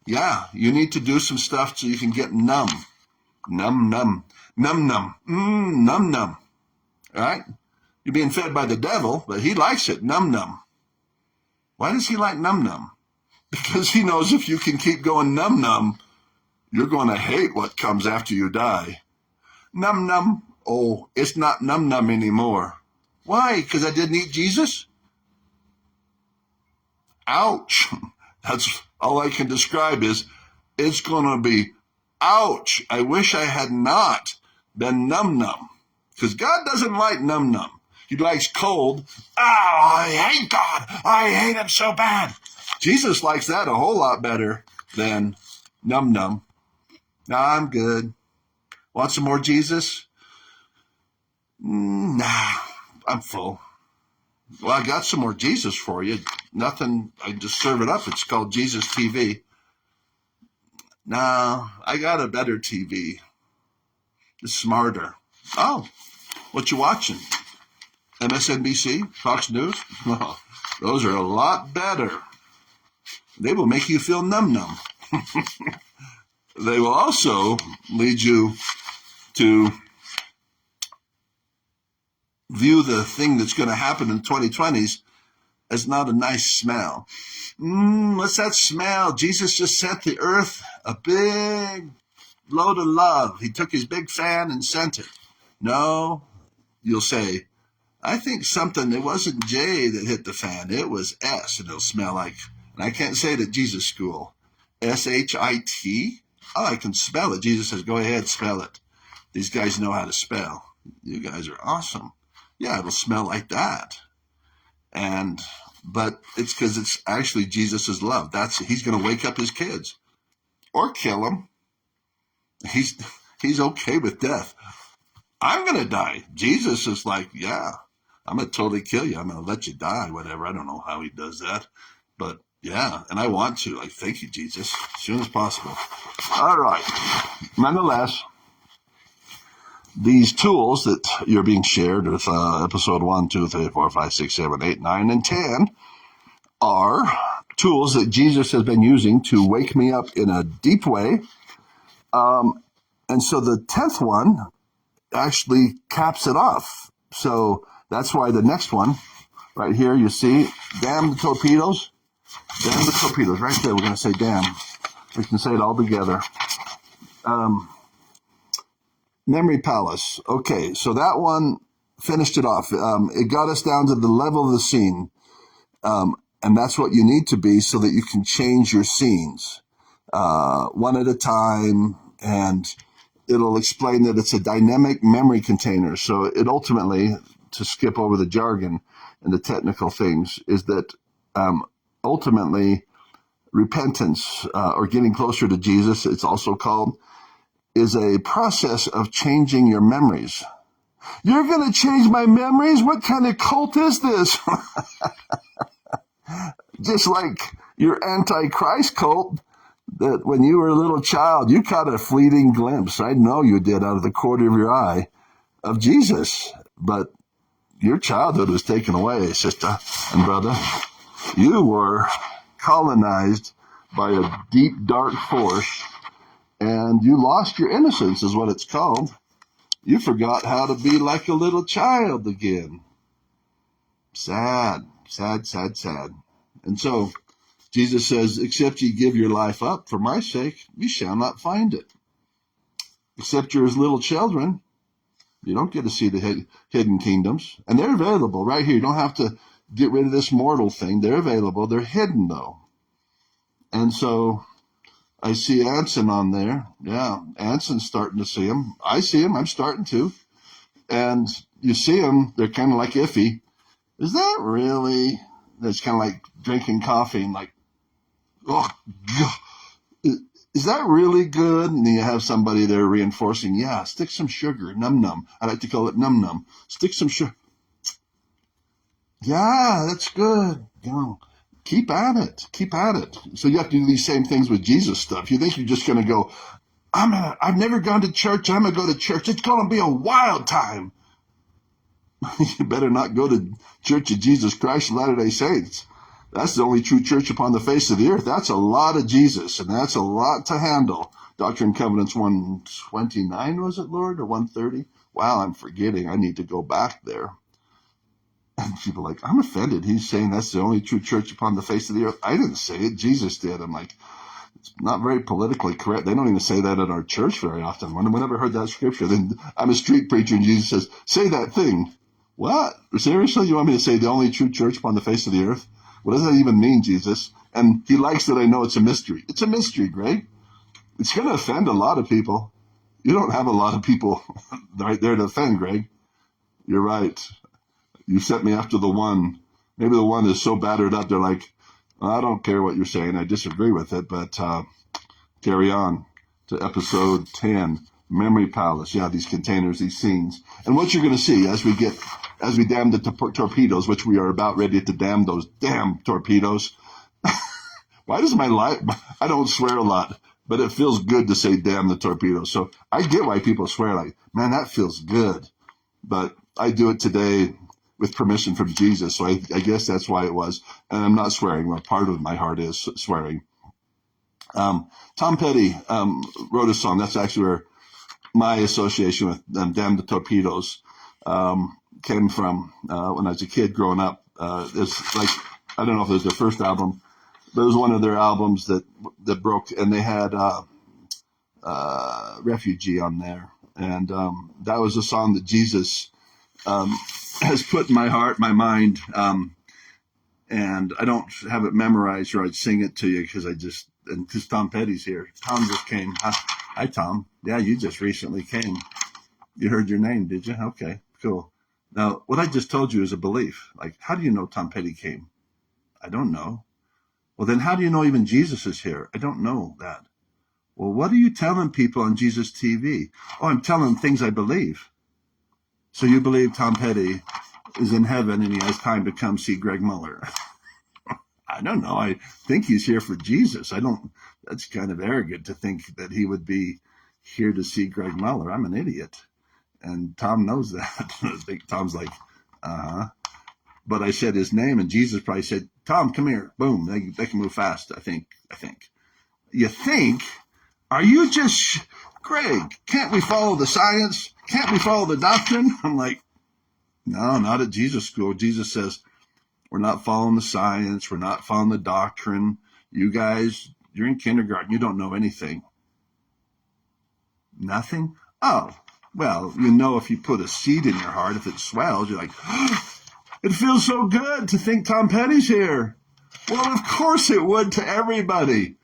Yeah, you need to do some stuff so you can get numb. Numb. Numb. All right? You're being fed by the devil, but he likes it. Numb. Why does he like numb? Because he knows if you can keep going numb, you're going to hate what comes after you die. Numb. Oh, it's not numb anymore. Why? Because I didn't eat Jesus? Ouch. That's all I can describe is it's going to be ouch. I wish I had not been numb. Because God doesn't like numb. He likes cold. I hate God. I hate him so bad. Jesus likes that a whole lot better than numb. Nah, I'm good. Want some more Jesus? Nah, I'm full. Well, I got some more Jesus for you. Nothing, I just serve it up. It's called Jesus TV. No, I got a better TV. It's smarter. Oh, what you watching? MSNBC? Fox News? Well, those are a lot better. They will make you feel numb. They will also lead you to view the thing that's going to happen in the 2020s as not a nice smell. What's that smell? Jesus just sent the earth a big load of love. He took his big fan and sent it. No, you'll say, I think it wasn't J that hit the fan. It was S, and it'll smell like, and I can't say it at Jesus school, SHIT. Oh, I can spell it. Jesus says, go ahead, spell it. These guys know how to spell. You guys are awesome. Yeah, it'll smell like that. But it's because it's actually Jesus' love. He's going to wake up his kids or kill them. He's okay with death. I'm going to die. Jesus is like, yeah, I'm going to totally kill you. I'm going to let you die, whatever. I don't know how he does that. But yeah, and I want to. Like, thank you, Jesus, as soon as possible. All right. Nonetheless, these tools that you're being shared with episode 1, 2, 3, 4, 5, 6, 7, 8, 9, and 10 are tools that Jesus has been using to wake me up in a deep way. And so the 10th one actually caps it off. So that's why the next one right here, you see, damn the torpedoes. Damn the torpedoes. Right there, we're going to say damn. We can say it all together. Memory Palace. Okay, so that one finished it off. It got us down to the level of the scene. And that's what you need to be so that you can change your scenes one at a time. And it'll explain that it's a dynamic memory container. So it ultimately, to skip over the jargon and the technical things, is that ultimately repentance or getting closer to Jesus, it's also called, is a process of changing your memories. You're going to change my memories? What kind of cult is this? Just like your Antichrist cult, that when you were a little child, you caught a fleeting glimpse, I know you did, out of the corner of your eye, of Jesus. But your childhood was taken away, sister and brother. You were colonized by a deep, dark force, and you lost your innocence, is what it's called. You forgot how to be like a little child again. Sad, sad, sad, sad. And so Jesus says, except ye give your life up for my sake, you shall not find it. Except you're as little children, you don't get to see the hidden kingdoms. And they're available right here. You don't have to get rid of this mortal thing. They're available. They're hidden, though. And so I see Anson on there. Yeah, Anson's starting to see them. I see them. I'm starting to. And you see them. They're kind of like iffy. Is that really? It's kind of like drinking coffee and like, oh, God. Is that really good? And then you have somebody there reinforcing, yeah, stick some sugar, num-num. I like to call it num-num. Stick some sugar. Yeah, that's good. You know, keep at it. Keep at it. So you have to do these same things with Jesus stuff. You think you're just going to go, I've never gone to church. I'm going to go to church. It's going to be a wild time. You better not go to Church of Jesus Christ of Latter-day Saints. That's the only true church upon the face of the earth. That's a lot of Jesus, and that's a lot to handle. Doctrine and Covenants 129, was it, Lord, or 130? Wow, I'm forgetting. I need to go back there. And people are like, I'm offended. He's saying that's the only true church upon the face of the earth. I didn't say it. Jesus did. I'm like, it's not very politically correct. They don't even say that at our church very often. When I never heard that scripture, then I'm a street preacher, and Jesus says, say that thing. What? Seriously? You want me to say the only true church upon the face of the earth? What does that even mean, Jesus? And he likes that I know it's a mystery. It's a mystery, Greg. It's going to offend a lot of people. You don't have a lot of people right there to offend, Greg. You're right. You sent me after the one. Maybe the one is so battered up, they're like, I don't care what you're saying. I disagree with it, but carry on to episode 10, Memory Palace. Yeah, these containers, these scenes. And what you're going to see as we dam the torpedoes, which we are about ready to dam those damn torpedoes. Why does my life, I don't swear a lot, but it feels good to say damn the torpedoes. So I get why people swear, like, man, that feels good. But I do it today with permission from Jesus. So I guess that's why it was. And I'm not swearing. Well, part of my heart is swearing. Tom Petty wrote a song. That's actually where my association with Damn the Torpedoes came from when I was a kid growing up. It's like, I don't know if it was their first album, but it was one of their albums that broke, and they had Refugee on there. And that was a song that Jesus has put in my heart, my mind, and I don't have it memorized or I'd sing it to you because Tom Petty's here. Tom just came. Hi, Tom. Yeah, you just recently came. You heard your name, did you? Okay, cool. Now, what I just told you is a belief. Like, how do you know Tom Petty came? I don't know. Well, then how do you know even Jesus is here? I don't know that. Well, what are you telling people on Jesus TV? Oh, I'm telling them things I believe. So you believe Tom Petty is in heaven and he has time to come see Greg Muller? I don't know. I think he's here for Jesus. That's kind of arrogant to think that he would be here to see Greg Muller. I'm an idiot. And Tom knows that. I think Tom's like, uh-huh. But I said his name, and Jesus probably said, Tom, come here. Boom. They can move fast, I think. You think? Are you just, Greg, can't we follow the science? Can't we follow the doctrine? I'm like, no, not at Jesus school. Jesus says, we're not following the science. We're not following the doctrine. You guys, you're in kindergarten. You don't know anything. Nothing? Oh, well, if you put a seed in your heart, if it swells, you're like, it feels so good to think Tom Petty's here. Well, of course it would to everybody.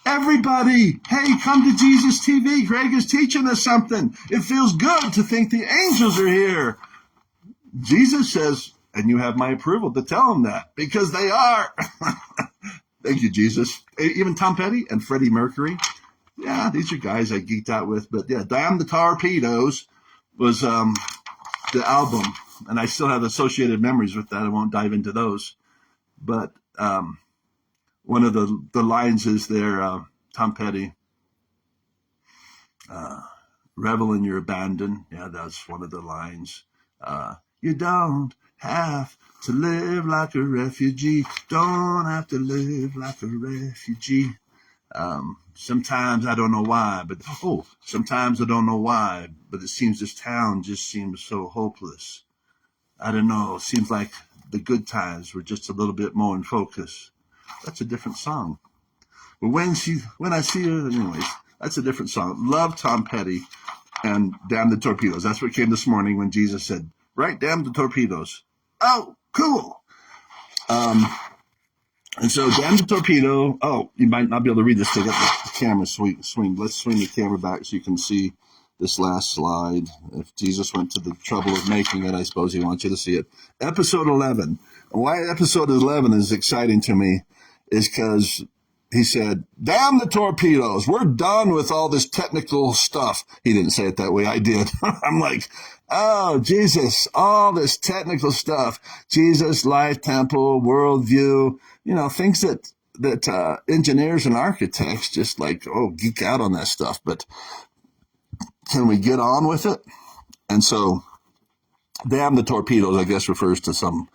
Everybody, hey, come to Jesus TV. Greg is teaching us something. It feels good to think the angels are here. Jesus says, and you have my approval to tell them that, because they are. Thank you, Jesus. Even Tom Petty and Freddie Mercury. Yeah, these are guys I geeked out with. But yeah, Damn the Torpedoes was the album. And I still have associated memories with that. I won't dive into those. But one of the lines is there, Tom Petty, revel in your abandon. Yeah, that's one of the lines. You don't have to live like a refugee. Don't have to live like a refugee. Sometimes I don't know why, but sometimes I don't know why, but it seems this town just seems so hopeless. I don't know. It seems like the good times were just a little bit more in focus. That's a different song. But when I see her, anyways, that's a different song. Love Tom Petty and Damn the Torpedoes. That's what came this morning when Jesus said, right, damn the torpedoes. Oh, cool. And so Damn the Torpedo. Oh, you might not be able to read this. They got the camera swing. Let's swing the camera back so you can see this last slide. If Jesus went to the trouble of making it, I suppose he wants you to see it. Episode 11. Why episode 11 is exciting to me is because he said, damn the torpedoes. We're done with all this technical stuff. He didn't say it that way. I did. I'm like, oh, Jesus, all this technical stuff. Jesus, life, temple, worldview, things that engineers and architects just geek out on that stuff. But can we get on with it? And so, damn the torpedoes, I guess, refers to some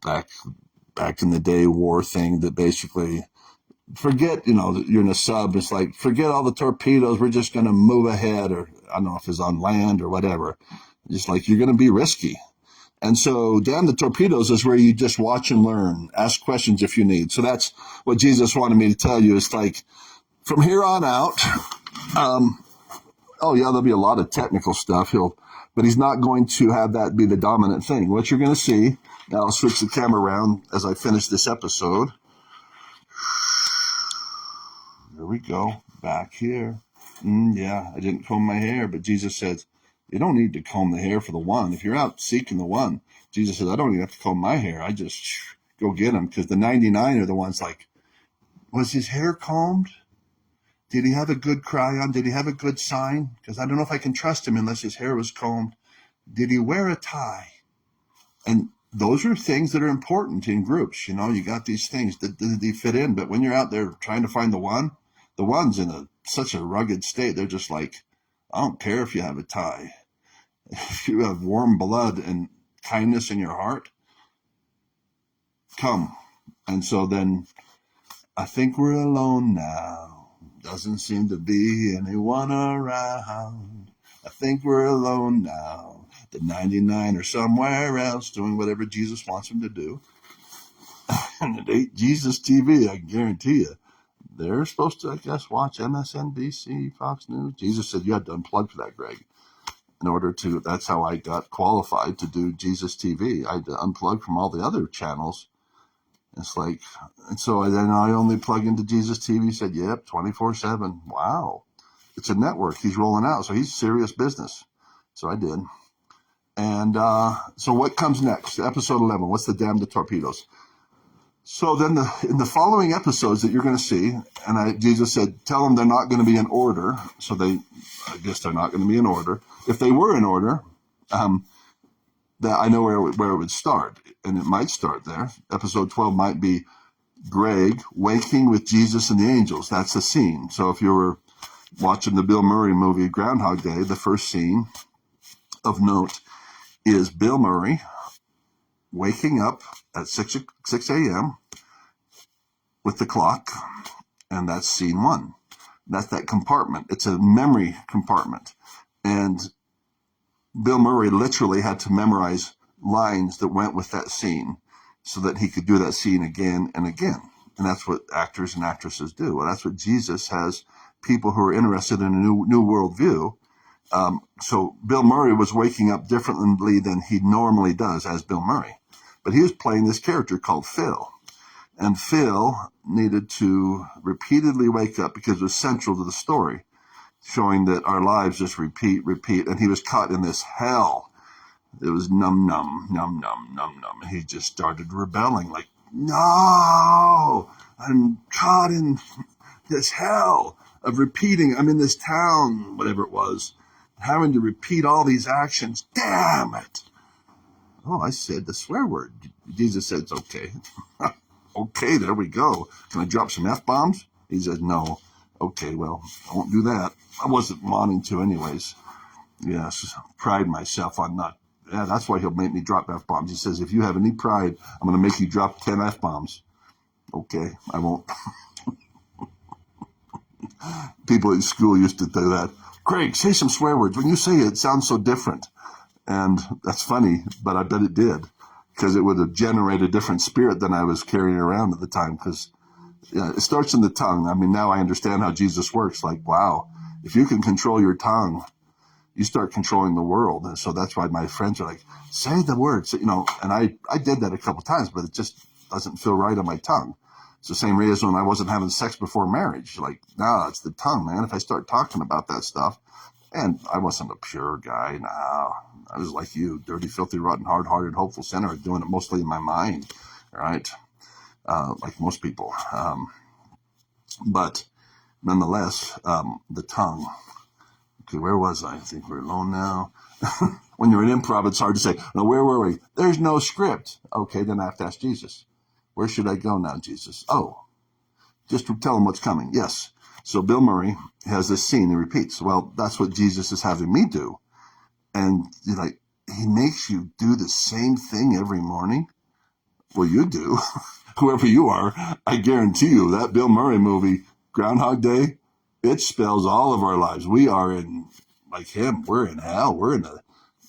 back in the day war thing that basically forget, you're in a sub. It's like, forget all the torpedoes. We're just going to move ahead, or I don't know if it's on land or whatever. Just like you're going to be risky. And so Damn the Torpedoes is where you just watch and learn, ask questions if you need. So that's what Jesus wanted me to tell you. It's like from here on out, there'll be a lot of technical stuff. But he's not going to have that be the dominant thing. What you're going to see, now I'll switch the camera around as I finish this episode. There we go, back here. I didn't comb my hair, but Jesus says, you don't need to comb the hair for the one. If you're out seeking the one, Jesus says, I don't even have to comb my hair. I just go get him, because the 99 are the ones like, was his hair combed? Did he have a good cry on? Did he have a good sign? Because I don't know if I can trust him unless his hair was combed. Did he wear a tie? And those are things that are important in groups. You got these things that they fit in. But when you're out there trying to find the one's in such a rugged state. They're just like, I don't care if you have a tie. If you have warm blood and kindness in your heart, come. And so then, I think we're alone now. Doesn't seem to be anyone around. I think we're alone now. The 99 are somewhere else doing whatever Jesus wants them to do. And it ain't Jesus TV, I guarantee you. They're supposed to, I guess, watch MSNBC, Fox News. Jesus said you had to unplug for that, Greg. That's how I got qualified to do Jesus TV. I had to unplug from all the other channels. It's like, and so then I only plug into Jesus TV. He said, yep, 24/7. Wow. It's a network he's rolling out. So he's serious business. So I did. And so what comes next? Episode 11. What's the Damn the Torpedoes? So then in the following episodes that you're going to see, Jesus said, tell them they're not going to be in order. So I guess they're not going to be in order. If they were in order, that I know where it would start, and it might start there. Episode 12 might be Greg waking with Jesus and the angels. That's the scene. So if you were watching the Bill Murray movie Groundhog Day, the first scene, of note is Bill Murray waking up at 6 a.m. with the clock, and that's scene one. That's that compartment. It's a memory compartment. And Bill Murray literally had to memorize lines that went with that scene so that he could do that scene again and again. And that's what actors and actresses do. Well, that's what Jesus has people who are interested in a new worldview. So Bill Murray was waking up differently than he normally does as Bill Murray. But he was playing this character called Phil. And Phil needed to repeatedly wake up because it was central to the story, showing that our lives just repeat. And he was caught in this hell. It was num. And he just started rebelling like, no, I'm caught in this hell of repeating. I'm in this town, whatever it was, having to repeat all these actions. Damn it. Oh, I said the swear word. Jesus said it's okay. Okay, there we go. Can I drop some F-bombs? He says, no. Okay, well, I won't do that. I wasn't wanting to anyways. Yes, pride myself on not. Yeah, that's why he'll make me drop F-bombs. He says, if you have any pride, I'm going to make you drop 10 F-bombs. Okay, I won't. People in school used to do that. Craig, say some swear words. When you say it, it sounds so different. And that's funny, but I bet it did, because it would have generated a different spirit than I was carrying around at the time, because it starts in the tongue. I mean, now I understand how Jesus works. Like, wow, if you can control your tongue, you start controlling the world. And so that's why my friends are like, say the words, and I did that a couple times, but it just doesn't feel right on my tongue. It's the same way as when I wasn't having sex before marriage. Like, no, it's the tongue, man. If I start talking about that stuff, and I wasn't a pure guy. No, I was like you, dirty, filthy, rotten, hard-hearted, hopeful sinner. I was doing it mostly in my mind, right? Like most people. But nonetheless, the tongue. Okay, where was I? I think we're alone now. When you're in improv, it's hard to say, no, where were we? There's no script. Okay, then I have to ask Jesus. Where should I go now, Jesus? Oh, just tell him what's coming. Yes. So Bill Murray has this scene he repeats. Well, that's what Jesus is having me do. And you're like, he makes you do the same thing every morning? Well, you do. Whoever you are, I guarantee you that Bill Murray movie, Groundhog Day, it spells all of our lives. We are in, like him, we're in hell. We're in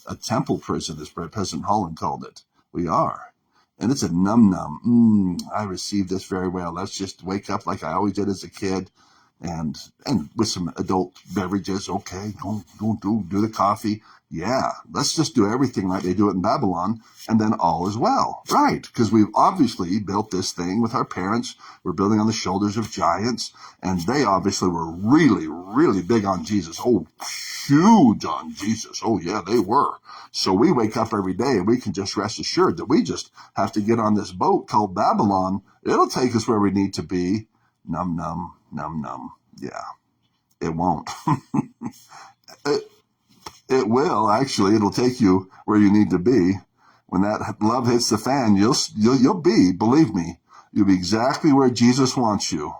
a temple prison, as President Holland called it. We are. And it's a num. I received this very well. Let's just wake up like I always did as a kid, and with some adult beverages. Okay, go do the coffee. Yeah, let's just do everything like they do it in Babylon, and then all is well. Right, because we've obviously built this thing with our parents. We're building on the shoulders of giants, and they obviously were really, really big on Jesus. Oh, huge on Jesus. Oh, yeah, they were. So we wake up every day, and we can just rest assured that we just have to get on this boat called Babylon. It'll take us where we need to be. Num. Yeah, it won't. It will, actually. It'll take you where you need to be. When that love hits the fan, you'll be, believe me, you'll be exactly where Jesus wants you.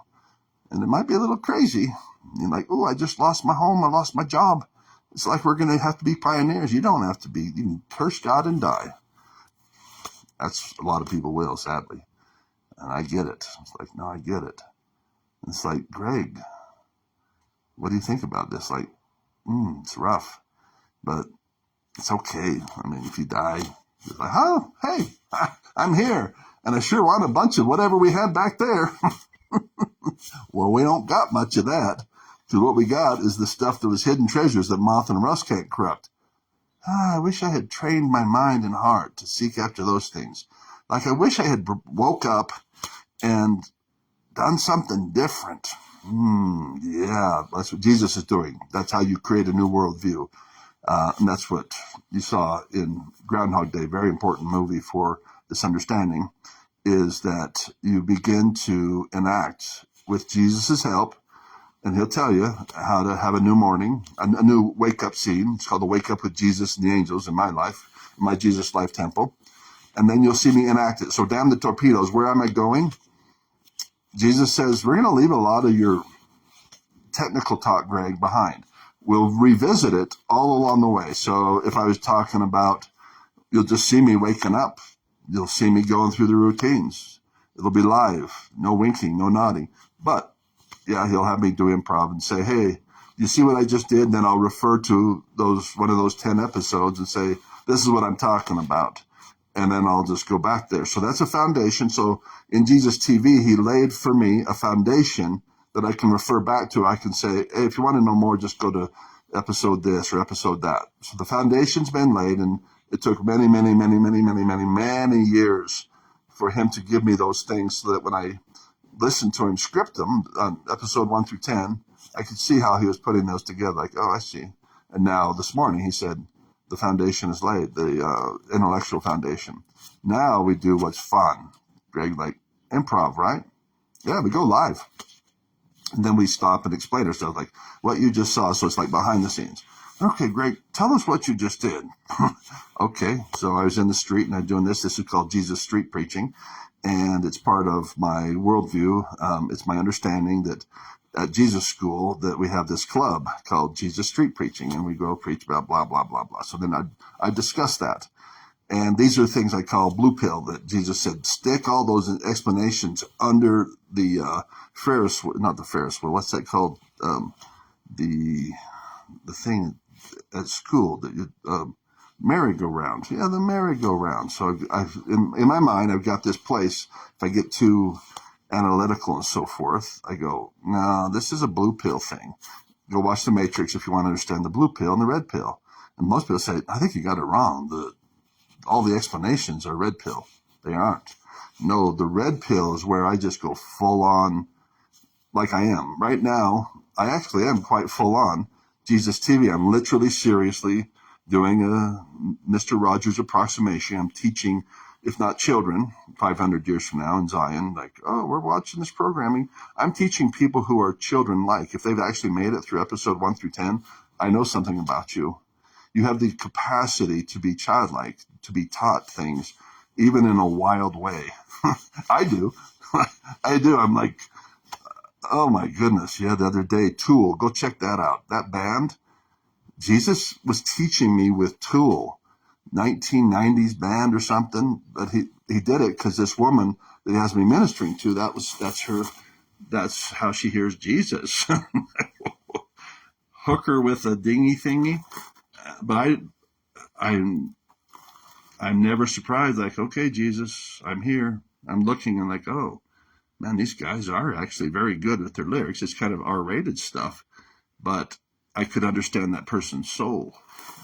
And it might be a little crazy. You're like, oh, I just lost my home. I lost my job. It's like we're going to have to be pioneers. You don't have to be. You can curse God and die. That's a lot of people will, sadly. And I get it. It's like, no, I get it. It's like, Greg, what do you think about this? Like, it's rough. But it's okay. I mean, if you die, it's like, oh, hey, I'm here. And I sure want a bunch of whatever we had back there. Well, we don't got much of that. Because what we got is the stuff that was hidden treasures that moth and rust can't corrupt. I wish I had trained my mind and heart to seek after those things. Like, I wish I had woke up and done something different. Yeah, that's what Jesus is doing. That's how you create a new worldview. And that's what you saw in Groundhog Day, very important movie for this understanding, is that you begin to enact with Jesus' help, and he'll tell you how to have a new morning, a new wake-up scene. It's called the Wake Up with Jesus and the Angels in my life, my Jesus Life Temple. And then you'll see me enact it. So damn the torpedoes, where am I going? Jesus says, we're going to leave a lot of your technical talk, Greg, behind. we'll revisit it all along the way. So if I was talking about, you'll just see me waking up. You'll see me going through the routines. It'll be live, no winking, no nodding. But yeah, he'll have me do improv and say, hey, you see what I just did? And then I'll refer to one of those 10 episodes and say, this is what I'm talking about. And then I'll just go back there. So that's a foundation. So in Jesus TV, he laid for me a foundation that I can refer back to. I can say, hey, if you want to know more, just go to episode this or episode that. So the foundation's been laid, and it took many, many, many, many, many, many, many years for him to give me those things so that when I listened to him script them on episode 1 through 10, I could see how he was putting those together. Like, oh, I see. And now this morning he said, the foundation is laid, the intellectual foundation. Now we do what's fun, Greg, like improv, right? Yeah, we go live. And then we stop and explain ourselves, like what you just saw. So it's like behind the scenes. Okay, Greg, tell us what you just did. Okay, so I was in the street and I'm doing this. This is called Jesus Street Preaching. And it's part of my worldview. It's my understanding that at Jesus School that we have this club called Jesus Street Preaching, and we go preach about blah, blah, blah, blah. So then I discuss that. And these are things I call blue pill, that Jesus said, stick all those explanations under the Ferris wheel, not the Ferris wheel, what's that called? The thing at school, that merry-go-round. Yeah, the merry-go-round. So in my mind, I've got this place. If I get too analytical and so forth, I go, no, this is a blue pill thing. Go watch The Matrix if you want to understand the blue pill and the red pill. And most people say, I think you got it wrong. All the explanations are red pill. They aren't. No, the red pill is where I just go full on like I am. Right now, I actually am quite full on Jesus TV. I'm literally seriously doing a Mr. Rogers approximation. I'm teaching, if not children, 500 years from now in Zion, like, oh, we're watching this programming. I'm teaching people who are children-like. If they've actually made it through episode 1 through 10, I know something about you. You have the capacity to be childlike, to be taught things, even in a wild way. I do. I do. I'm like, oh my goodness. Yeah, the other day, Tool, go check that out. That band, Jesus was teaching me with Tool, 1990s band or something, but he did it because this woman that he has me ministering to, that's how she hears Jesus. Hook her with a dingy thingy. But I'm never surprised. Like, okay, Jesus, I'm here. I'm looking and like, oh man, these guys are actually very good with their lyrics. It's kind of R-rated stuff, but I could understand that person's soul,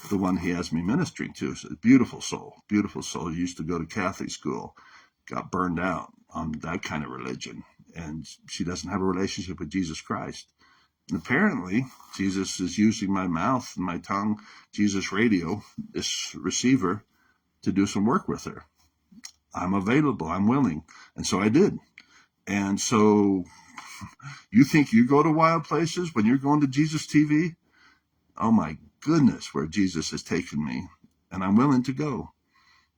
the one he has me ministering to. So beautiful soul, beautiful soul. He used to go to Catholic school, got burned out on that kind of religion, and she doesn't have a relationship with Jesus Christ. And apparently, Jesus is using my mouth and my tongue, Jesus Radio, this receiver, to do some work with her. I'm available. I'm willing. And so I did. And so you think you go to wild places when you're going to Jesus TV? Oh, my goodness, where Jesus has taken me. And I'm willing to go.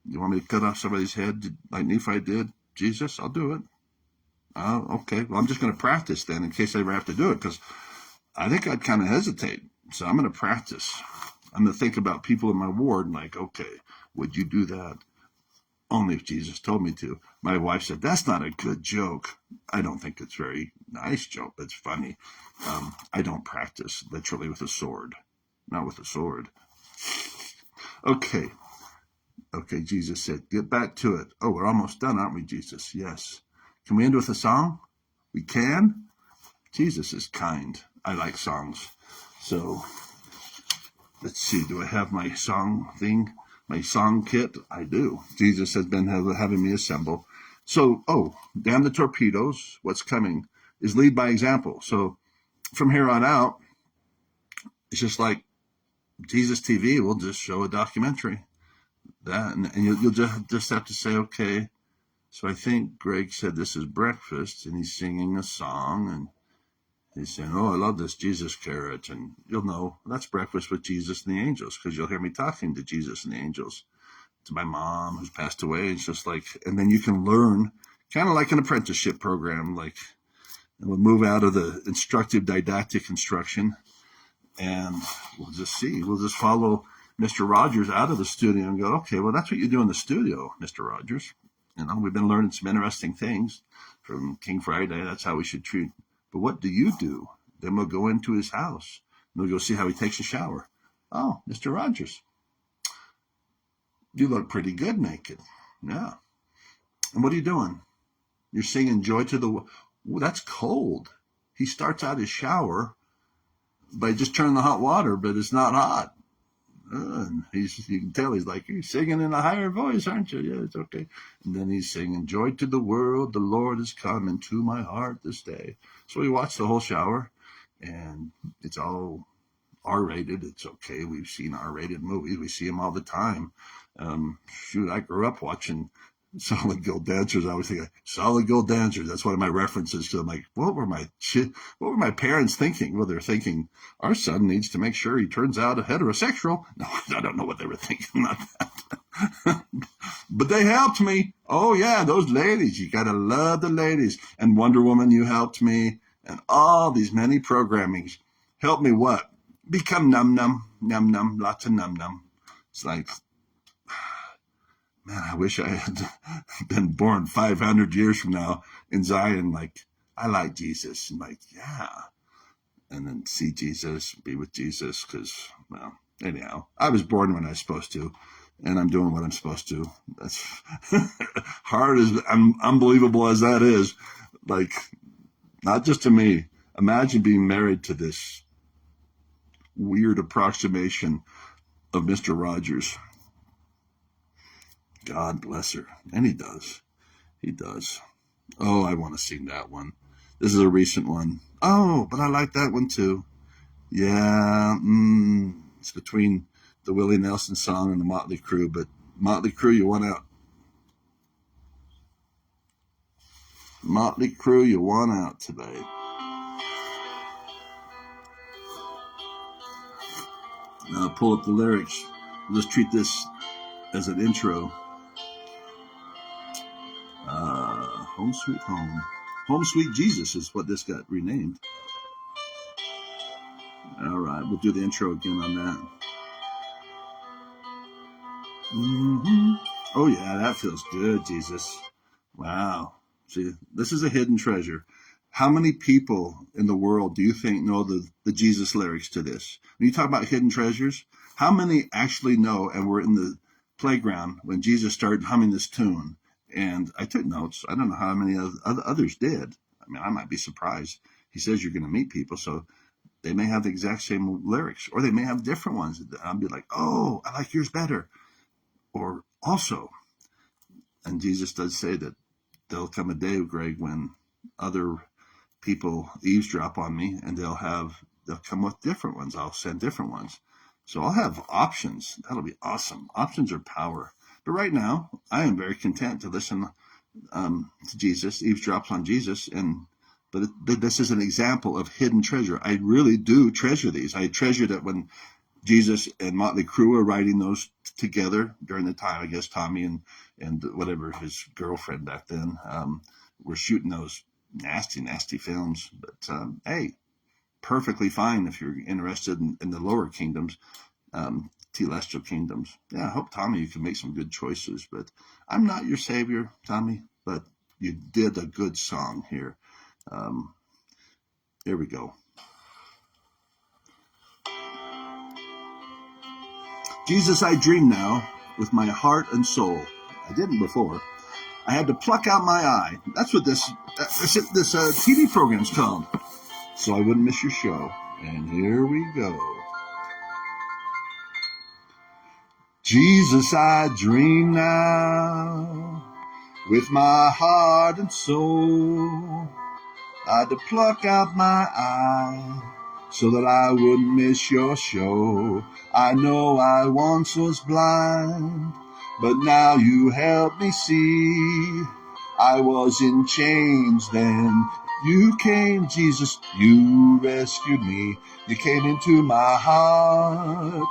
You want me to cut off somebody's head like Nephi did? Jesus, I'll do it. Okay. Well, I'm just going to practice then in case I ever have to do it, because I think I'd kind of hesitate. So I'm going to practice. I'm going to think about people in my ward and like, okay, would you do that? Only if Jesus told me to. My wife said, that's not a good joke. I don't think it's a very nice joke. It's funny. I don't practice literally with a sword. Not with a sword. Okay, Jesus said, get back to it. Oh, we're almost done, aren't we, Jesus? Yes. Can we end with a song? We can? Jesus is kind. I like songs. So let's see. Do I have my song thing? My song kit? I do. Jesus has been having me assemble. So, damn the torpedoes. What's coming is lead by example. So from here on out, it's just like Jesus TV will just show a documentary. That, and you'll just have to say, okay. So I think Greg said this is breakfast, and he's singing a song, and he's saying, oh, I love this Jesus carrot. And you'll know that's breakfast with Jesus and the angels, because you'll hear me talking to Jesus and the angels, to my mom who's passed away. It's just like, and then you can learn kind of like an apprenticeship program, like we'll move out of the instructive didactic instruction And we'll just see. We'll just follow Mr. Rogers out of the studio and go, okay, well, that's what you do in the studio, Mr. Rogers. We've been learning some interesting things from King Friday. That's how we should treat. But what do you do? Then we'll go into his house. And we'll go see how he takes a shower. Oh, Mr. Rogers, you look pretty good naked. Yeah. And what are you doing? You're singing Joy to the World. That's cold. He starts out his shower by just turning the hot water, but it's not hot. And you can tell he's like, you're singing in a higher voice, aren't you? Yeah, it's okay. And then he's singing, Joy to the world, the Lord has come into my heart this day. So we watched the whole shower, and it's all R-rated. It's okay. We've seen R-rated movies. We see them all the time. I grew up watching Solid Gold Dancers. I always think Solid Gold Dancers. That's one of my references. So I'm like, what were my parents thinking? Well, they're thinking our son needs to make sure he turns out a heterosexual. No, I don't know what they were thinking. Not that. But they helped me. Oh yeah, those ladies. You gotta love the ladies. And Wonder Woman, you helped me. And all these many programmings helped me what? Become num, lots of num. It's like, man, I wish I had been born 500 years from now in Zion. Like, I like Jesus. And like, yeah. And then see Jesus, be with Jesus. Because, well, anyhow, I was born when I was supposed to. And I'm doing what I'm supposed to. That's hard as unbelievable as that is. Like, not just to me. Imagine being married to this weird approximation of Mr. Rogers. God bless her. And he does. He does. Oh, I want to sing that one. This is a recent one. Oh, but I like that one too. Yeah, it's between the Willie Nelson song and the Motley Crue, but Motley Crue, you won out. Motley Crue, you won out today. Now pull up the lyrics. We'll just treat this as an intro. Home Sweet Home. Home Sweet Jesus is what this got renamed. All right, we'll do the intro again on that. Oh, yeah, that feels good, Jesus. Wow. See, this is a hidden treasure. How many people in the world do you think know the Jesus lyrics to this? When you talk about hidden treasures, how many actually know and were in the playground when Jesus started humming this tune? And I took notes. I don't know how many others did. I mean, I might be surprised. He says you're going to meet people, so they may have the exact same lyrics, or they may have different ones. I'll be like, oh, I like yours better. Or also, and Jesus does say that there'll come a day, Greg, when other people eavesdrop on me, and they'll come with different ones. I'll send different ones. So I'll have options. That'll be awesome. Options are power. But right now, I am very content to listen to Jesus, eavesdrops on Jesus, but this is an example of hidden treasure. I really do treasure these. I treasured it when Jesus and Motley Crue were writing those together during the time, I guess Tommy and whatever his girlfriend back then were shooting those nasty films. But hey, perfectly fine if you're interested in the lower kingdoms. Celestial kingdoms. Yeah, I hope, Tommy, you can make some good choices. But I'm not your savior, Tommy, but you did a good song here. Here we go. Jesus, I dream now with my heart and soul. I didn't before. I had to pluck out my eye. That's what this TV program's called. So I wouldn't miss your show. And here we go. Jesus, I dream now with my heart and soul. I had to pluck out my eye so that I wouldn't miss your show. I know I once was blind, but now you help me see. I was in chains then. You came, Jesus, you rescued me. You came into my heart.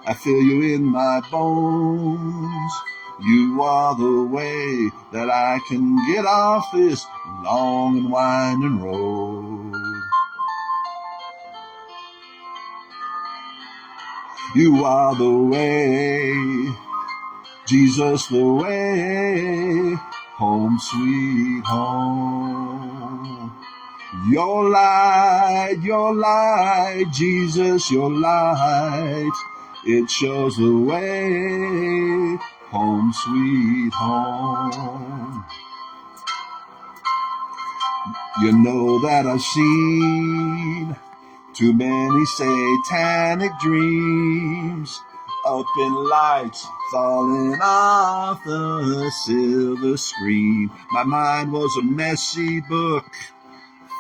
I feel you in my bones. You are the way that I can get off this long and winding road. You are the way, Jesus, the way, home sweet home. Your light, Jesus, your light, it shows the way, home sweet home. You know that I've seen too many satanic dreams up in lights falling off the silver screen. My mind was a messy book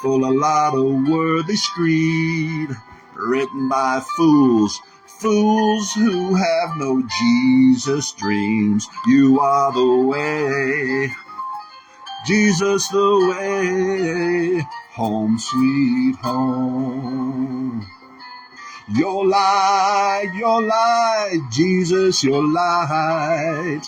full of a lot of worthy screed, written by fools who have no Jesus dreams. You are the way, Jesus, the way, home sweet home. Your light, Jesus, your light,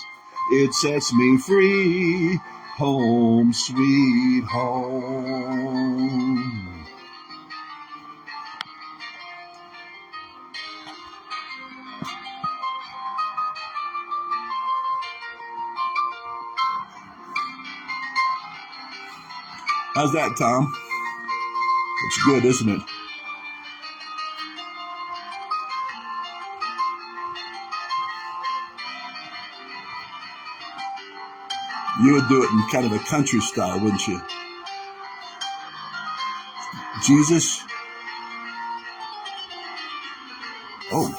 it sets me free, home sweet home. How's that, Tom? It's good, isn't it? You would do it in kind of a country style, wouldn't you? Jesus. Oh,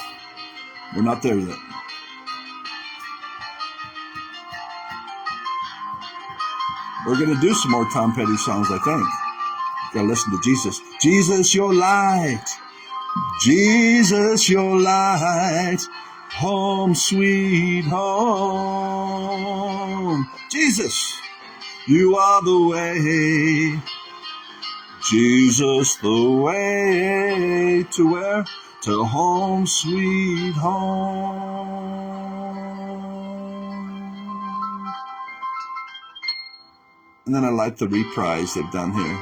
we're not there yet. We're going to do some more Tom Petty songs, I think. Gotta listen to Jesus. Jesus, your light. Jesus, your light. Home, sweet home. Jesus, you are the way. Jesus, the way to where? To home, sweet home. And then I like the reprise they've done here.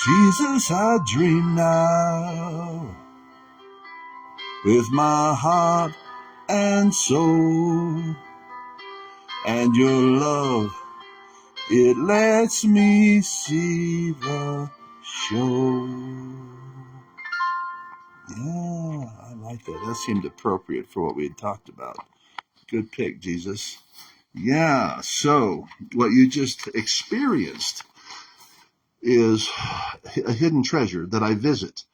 Jesus, I dream now with my heart and soul, and your love, it lets me see the show. Yeah, I like that. That seemed appropriate for what we had talked about. Good pick, Jesus. Yeah, so what you just experienced is a hidden treasure that I visit.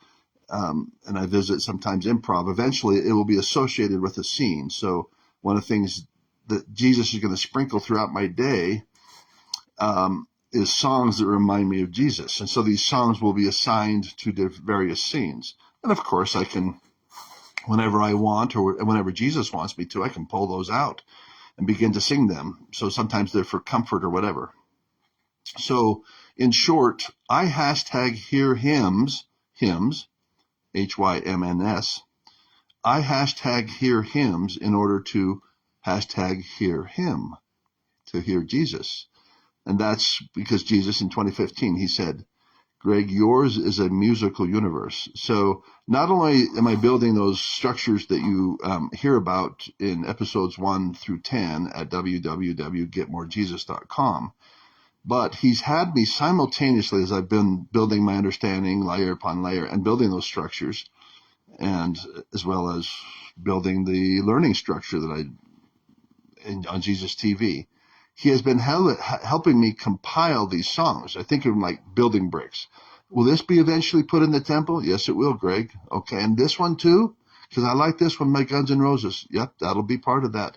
And I visit sometimes improv. Eventually, it will be associated with a scene. So one of the things that Jesus is going to sprinkle throughout my day is songs that remind me of Jesus. And so these songs will be assigned to the various scenes. And of course, I can, whenever I want or whenever Jesus wants me to, I can pull those out and begin to sing them. So sometimes they're for comfort or whatever. So in short, I hashtag hear hymns, HYMNS. I hashtag hear hymns in order to hashtag hear him, to hear Jesus. And that's because Jesus in 2015, he said, Greg, yours is a musical universe. So not only am I building those structures that you hear about in episodes 1 through 10 at www.getmorejesus.com, but he's had me simultaneously as I've been building my understanding layer upon layer and building those structures, and as well as building the learning structure that on Jesus TV. He has been helping me compile these songs. I think of them like building bricks. Will this be eventually put in the temple? Yes, it will, Greg. Okay, and this one too? Because I like this one by Guns N' Roses. Yep, that'll be part of that.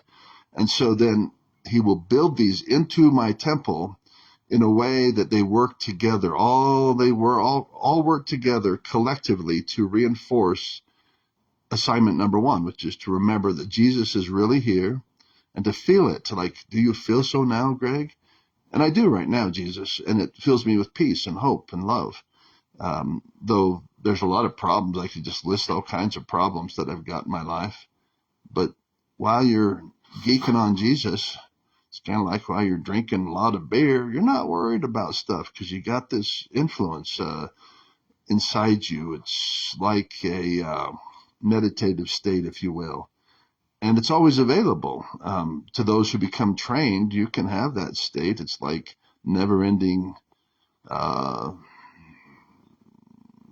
And so then he will build these into my temple in a way that they work together. All work together collectively to reinforce assignment number 1, which is to remember that Jesus is really here and to feel it. To like, do you feel so now, Greg? And I do right now, Jesus, and it fills me with peace and hope and love. Though there's a lot of problems, I could just list all kinds of problems that I've got in my life. But while you're geeking on Jesus, it's kind of like while you're drinking a lot of beer, you're not worried about stuff because you got this influence inside you. It's like a meditative state, if you will. And it's always available to those who become trained. You can have that state. It's like never-ending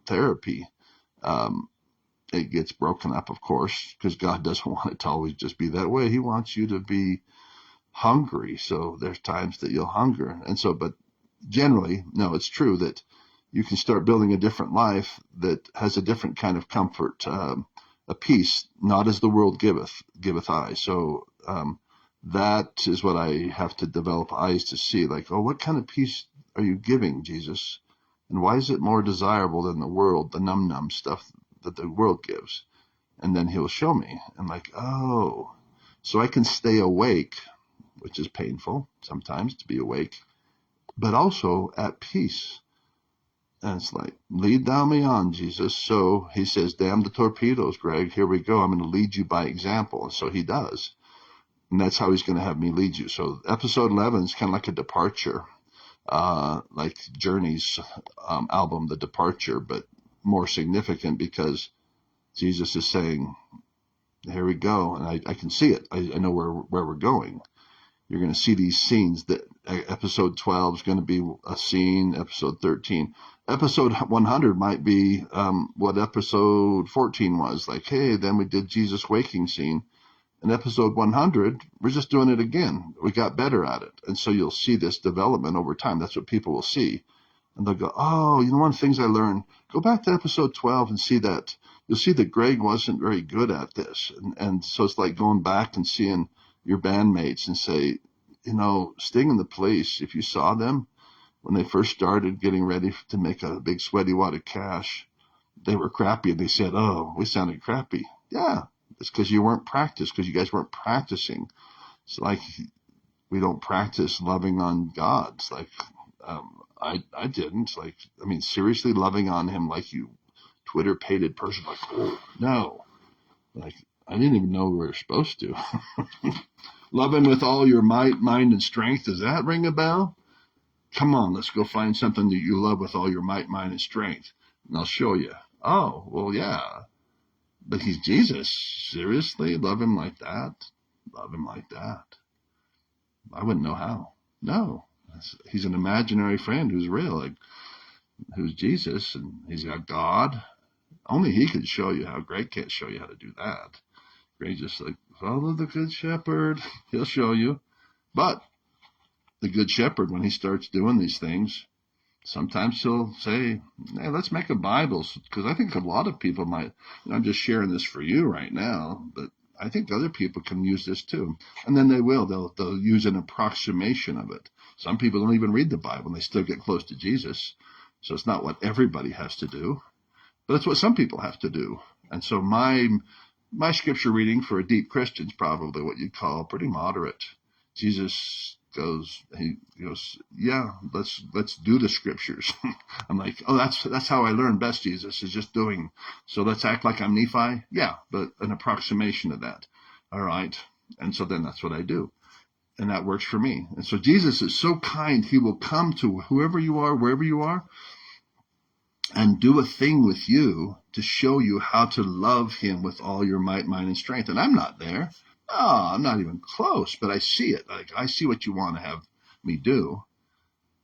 therapy. It gets broken up, of course, because God doesn't want it to always just be that way. He wants you to be hungry. So there's times that you'll hunger. And so, but generally, no, it's true that you can start building a different life that has a different kind of comfort, a peace, not as the world giveth I. So that is what I have to develop eyes to see. Like, oh, what kind of peace are you giving, Jesus? And why is it more desirable than the world, the num stuff that the world gives? And then he'll show me. I'm like, oh, so I can stay awake, which is painful sometimes to be awake, but also at peace. And it's like, lead thou me on, Jesus. So he says, damn the torpedoes, Greg. Here we go. I'm going to lead you by example. And so he does. And that's how he's going to have me lead you. So episode 11 is kind of like a departure, like Journey's album, The Departure, but more significant because Jesus is saying, here we go. And I can see it. I know where we're going. You're going to see these scenes. That episode 12 is going to be a scene. Episode 13. Episode 100 might be what episode 14 was. Like, hey, then we did Jesus waking scene. In episode 100, we're just doing it again. We got better at it. And so you'll see this development over time. That's what people will see. And they'll go, oh, you know, one of the things I learned, go back to episode 12 and see that. You'll see that Greg wasn't very good at this. And so it's like going back and seeing your bandmates and say, you know, Sting and the Police, if you saw them when they first started getting ready to make a big sweaty wad of cash, they were crappy. And they said, oh, we sounded crappy. Yeah. It's because you weren't practiced, because you guys weren't practicing. It's like we don't practice loving on God. It's like I didn't. Like, I mean, seriously loving on him like you Twitter-pated person. Like, oh, no. Like, I didn't even know we were supposed to. Love him with all your might, mind, and strength. Does that ring a bell? Come on, let's go find something that you love with all your might, mind, and strength. And I'll show you. Oh, well, yeah. But he's Jesus. Seriously? Love him like that? Love him like that? I wouldn't know how. No. He's an imaginary friend who's real, like, who's Jesus, and he's got God. Only he could show you how. Greg can't show you how to do that. Greg just like, follow the good shepherd. He'll show you. But the good shepherd, when he starts doing these things, sometimes he'll say, hey, let's make a Bible, because I think a lot of people might, I'm just sharing this for you right now, but I think other people can use this too. And then they will. They'll use an approximation of it. Some people don't even read the Bible, and they still get close to Jesus. So it's not what everybody has to do, but it's what some people have to do. And so my scripture reading for a deep Christian is probably what you'd call pretty moderate. Jesus he goes, yeah, let's do the scriptures. I'm like, oh, that's how I learn best, Jesus, is just doing. So let's act like I'm Nephi. Yeah, but an approximation of that. All right. And so then that's what I do. And that works for me. And so Jesus is so kind. He will come to whoever you are, wherever you are, and do a thing with you to show you how to love him with all your might, mind, and strength. And I'm not there. Oh, I'm not even close, but I see it. Like, I see what you want to have me do.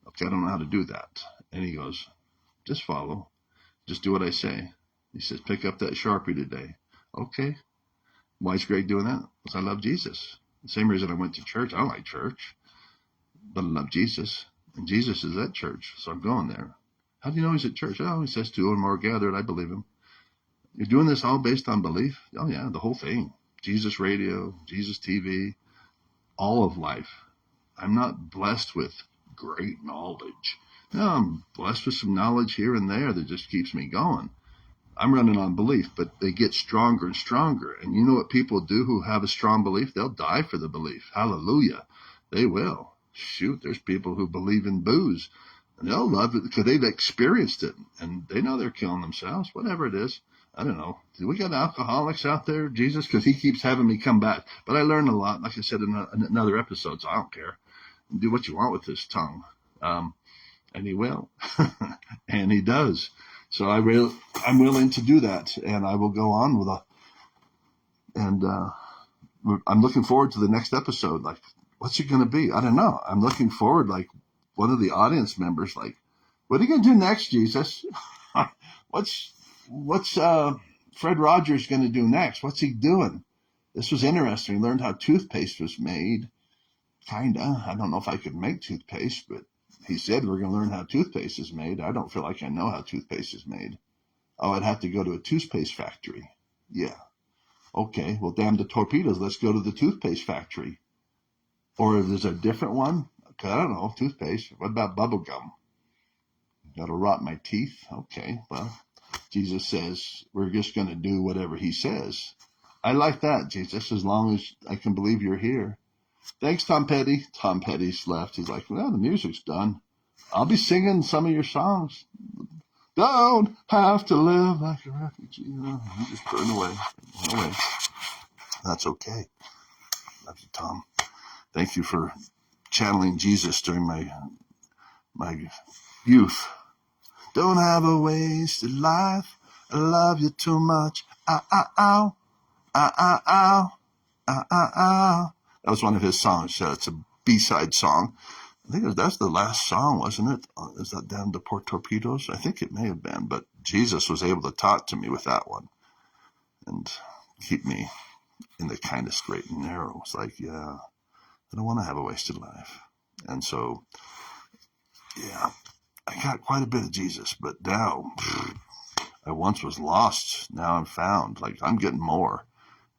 Okay, I don't know how to do that. And he goes, just follow. Just do what I say. He says, pick up that Sharpie today. Okay. Why is Greg doing that? Because I love Jesus. The same reason I went to church. I don't like church, but I love Jesus. And Jesus is at church, so I'm going there. How do you know he's at church? Oh, he says 2 or more gathered. I believe him. You're doing this all based on belief? Oh, yeah, the whole thing. Jesus radio, Jesus TV, all of life. I'm not blessed with great knowledge. No, I'm blessed with some knowledge here and there that just keeps me going. I'm running on belief, but they get stronger and stronger. And you know what people do who have a strong belief? They'll die for the belief. Hallelujah. They will. Shoot, there's people who believe in booze, and they'll love it because they've experienced it, and they know they're killing themselves, whatever it is. I don't know. Do we got alcoholics out there, Jesus? Because he keeps having me come back. But I learned a lot, like I said in another episode, so I don't care. Do what you want with this tongue. And he will. And he does. So I'm willing to do that. And I will go on with I'm looking forward to the next episode. Like, what's it going to be? I don't know. I'm looking forward, like, one of the audience members, like, what are you going to do next, Jesus? What's Fred Rogers going to do next? What's he doing? This was interesting. He learned how toothpaste was made. Kinda. I don't know if I could make toothpaste, but he said we're going to learn how toothpaste is made. I don't feel like I know how toothpaste is made. Oh, I'd have to go to a toothpaste factory. Yeah. Okay, well, damn the torpedoes. Let's go to the toothpaste factory. Or if there's a different one, okay, I don't know, toothpaste. What about bubble gum? That'll rot my teeth. Okay, well, Jesus says we're just going to do whatever he says. I like that, Jesus, as long as I can believe you're here. Thanks, Tom Petty. Tom Petty's left. He's like, well, the music's done. I'll be singing some of your songs. Don't have to live like a refugee. You just burn away. Anyway, that's okay. Love you, Tom. Thank you for channeling Jesus during my youth. Don't have a wasted life. I love you too much. Ow, ow, ow. Ow, ow, ow. Ow, ow, ow. That was one of his songs. It's a B-side song. I think that's the last song, wasn't it? Is that Damn the Port Torpedoes? I think it may have been, but Jesus was able to talk to me with that one and keep me in the kind of straight and narrow. It's like, yeah, I don't want to have a wasted life. And so, yeah, I got quite a bit of Jesus, but now I once was lost. Now I'm found. Like, I'm getting more,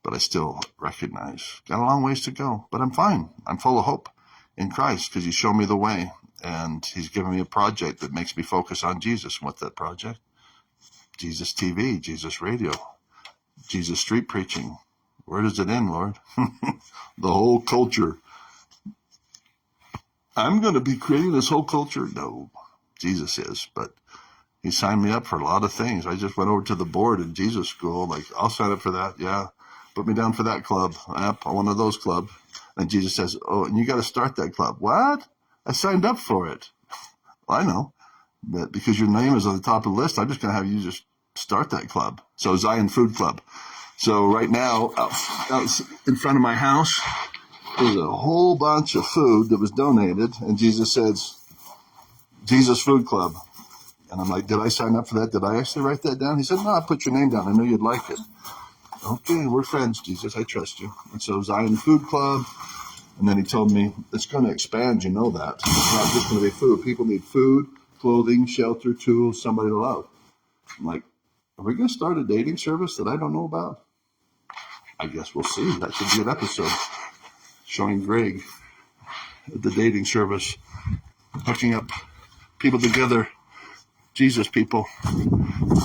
but I still recognize got a long ways to go, but I'm fine. I'm full of hope in Christ because he showed me the way, and he's given me a project that makes me focus on Jesus. What's that project? Jesus TV, Jesus radio, Jesus street preaching. Where does it end, Lord? The whole culture. I'm going to be creating this whole culture? No, Jesus is, but he signed me up for a lot of things. I just went over to the board in Jesus school, like, I'll sign up for that, yeah. Put me down for that club. Yep, one of those clubs. And Jesus says, oh, and you got to start that club. What? I signed up for it. Well, I know. But because your name is on the top of the list, I'm just going to have you just start that club. So Zion Food Club. So right now, out in front of my house, there's a whole bunch of food that was donated. And Jesus says, Jesus Food Club. And I'm like, did I sign up for that? Did I actually write that down? He said, no, I put your name down. I knew you'd like it. Okay, we're friends, Jesus. I trust you. And so Zion Food Club. And then he told me, it's going to expand, you know that. It's not just going to be food. People need food, clothing, shelter, tools, somebody to love. I'm like, are we going to start a dating service that I don't know about? I guess we'll see. That should be an episode showing Greg at the dating service, hooking up people together, Jesus people.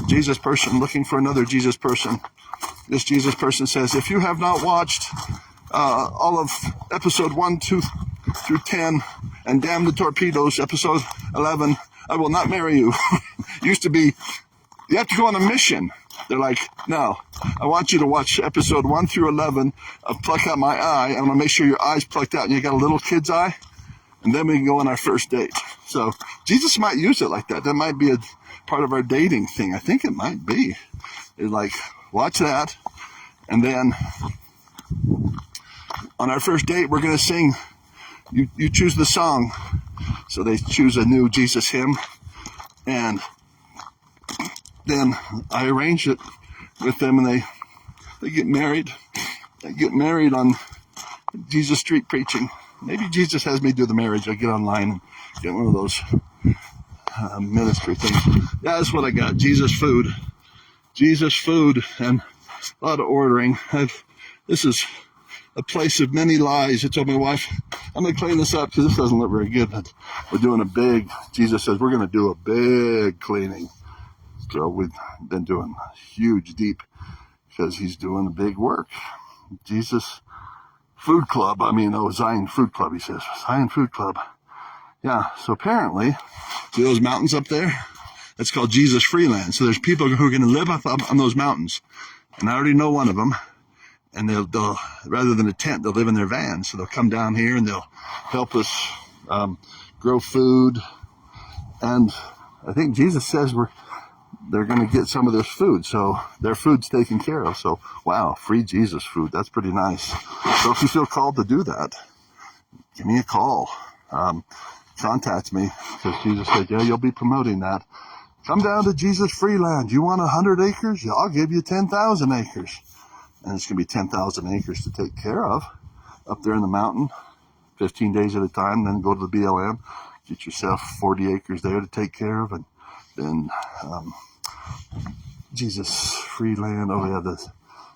Jesus person looking for another Jesus person. This Jesus person says, if you have not watched all of episode 1, 2 through 10 and Damn the Torpedoes, episode 11, I will not marry you. Used to be, you have to go on a mission. They're like, no, I want you to watch episode 1 through 11 of Pluck Out My Eye. I'm going to make sure your eye's plucked out and you got a little kid's eye. And then we can go on our first date. So Jesus might use it like that. That might be a part of our dating thing. I think it might be. It's like, watch that. And then on our first date, we're going to sing, you choose the song. So they choose a new Jesus hymn. And then I arrange it with them and they get married. They get married on Jesus Street Preaching. Maybe Jesus has me do the marriage. I get online and get one of those ministry things. Yeah, that's what I got. Jesus food. Jesus food and a lot of ordering. This is a place of many lies. I told my wife, I'm going to clean this up because this doesn't look very good. But we're doing a big, Jesus says, we're going to do a big cleaning. So we've been doing huge, deep, because he's doing a big work. Jesus Food Club, Zion Food Club, he says. Zion Food Club. Yeah, so apparently, see those mountains up there? It's called Jesus Freeland. So there's people who are going to live up on those mountains. And I already know one of them. And they'll rather than a tent, they'll live in their van. So they'll come down here and they'll help us grow food. And I think Jesus says they're going to get some of this food. So their food's taken care of. So, wow, free Jesus food. That's pretty nice. So if you feel called to do that, give me a call. Contact me, because Jesus said, yeah, you'll be promoting that. Come down to Jesus Freeland. You want 100 acres? Yeah, I'll give you 10,000 acres. And it's going to be 10,000 acres to take care of up there in the mountain, 15 days at a time. Then go to the BLM, get yourself 40 acres there to take care of. And then Jesus Freeland, oh yeah, the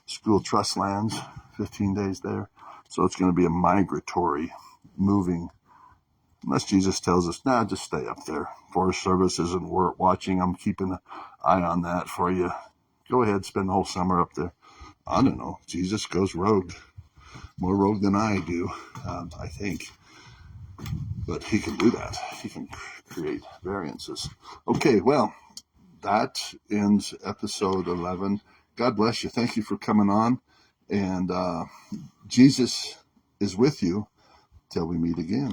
school trust lands, 15 days there. So it's going to be a migratory, moving, unless Jesus tells us, nah, just stay up there. Forest Service isn't watching. I'm keeping an eye on that for you. Go ahead, spend the whole summer up there. I don't know. Jesus goes rogue. More rogue than I do, I think. But he can do that. He can create variances. Okay, well, that ends episode 11. God bless you. Thank you for coming on. And Jesus is with you till we meet again.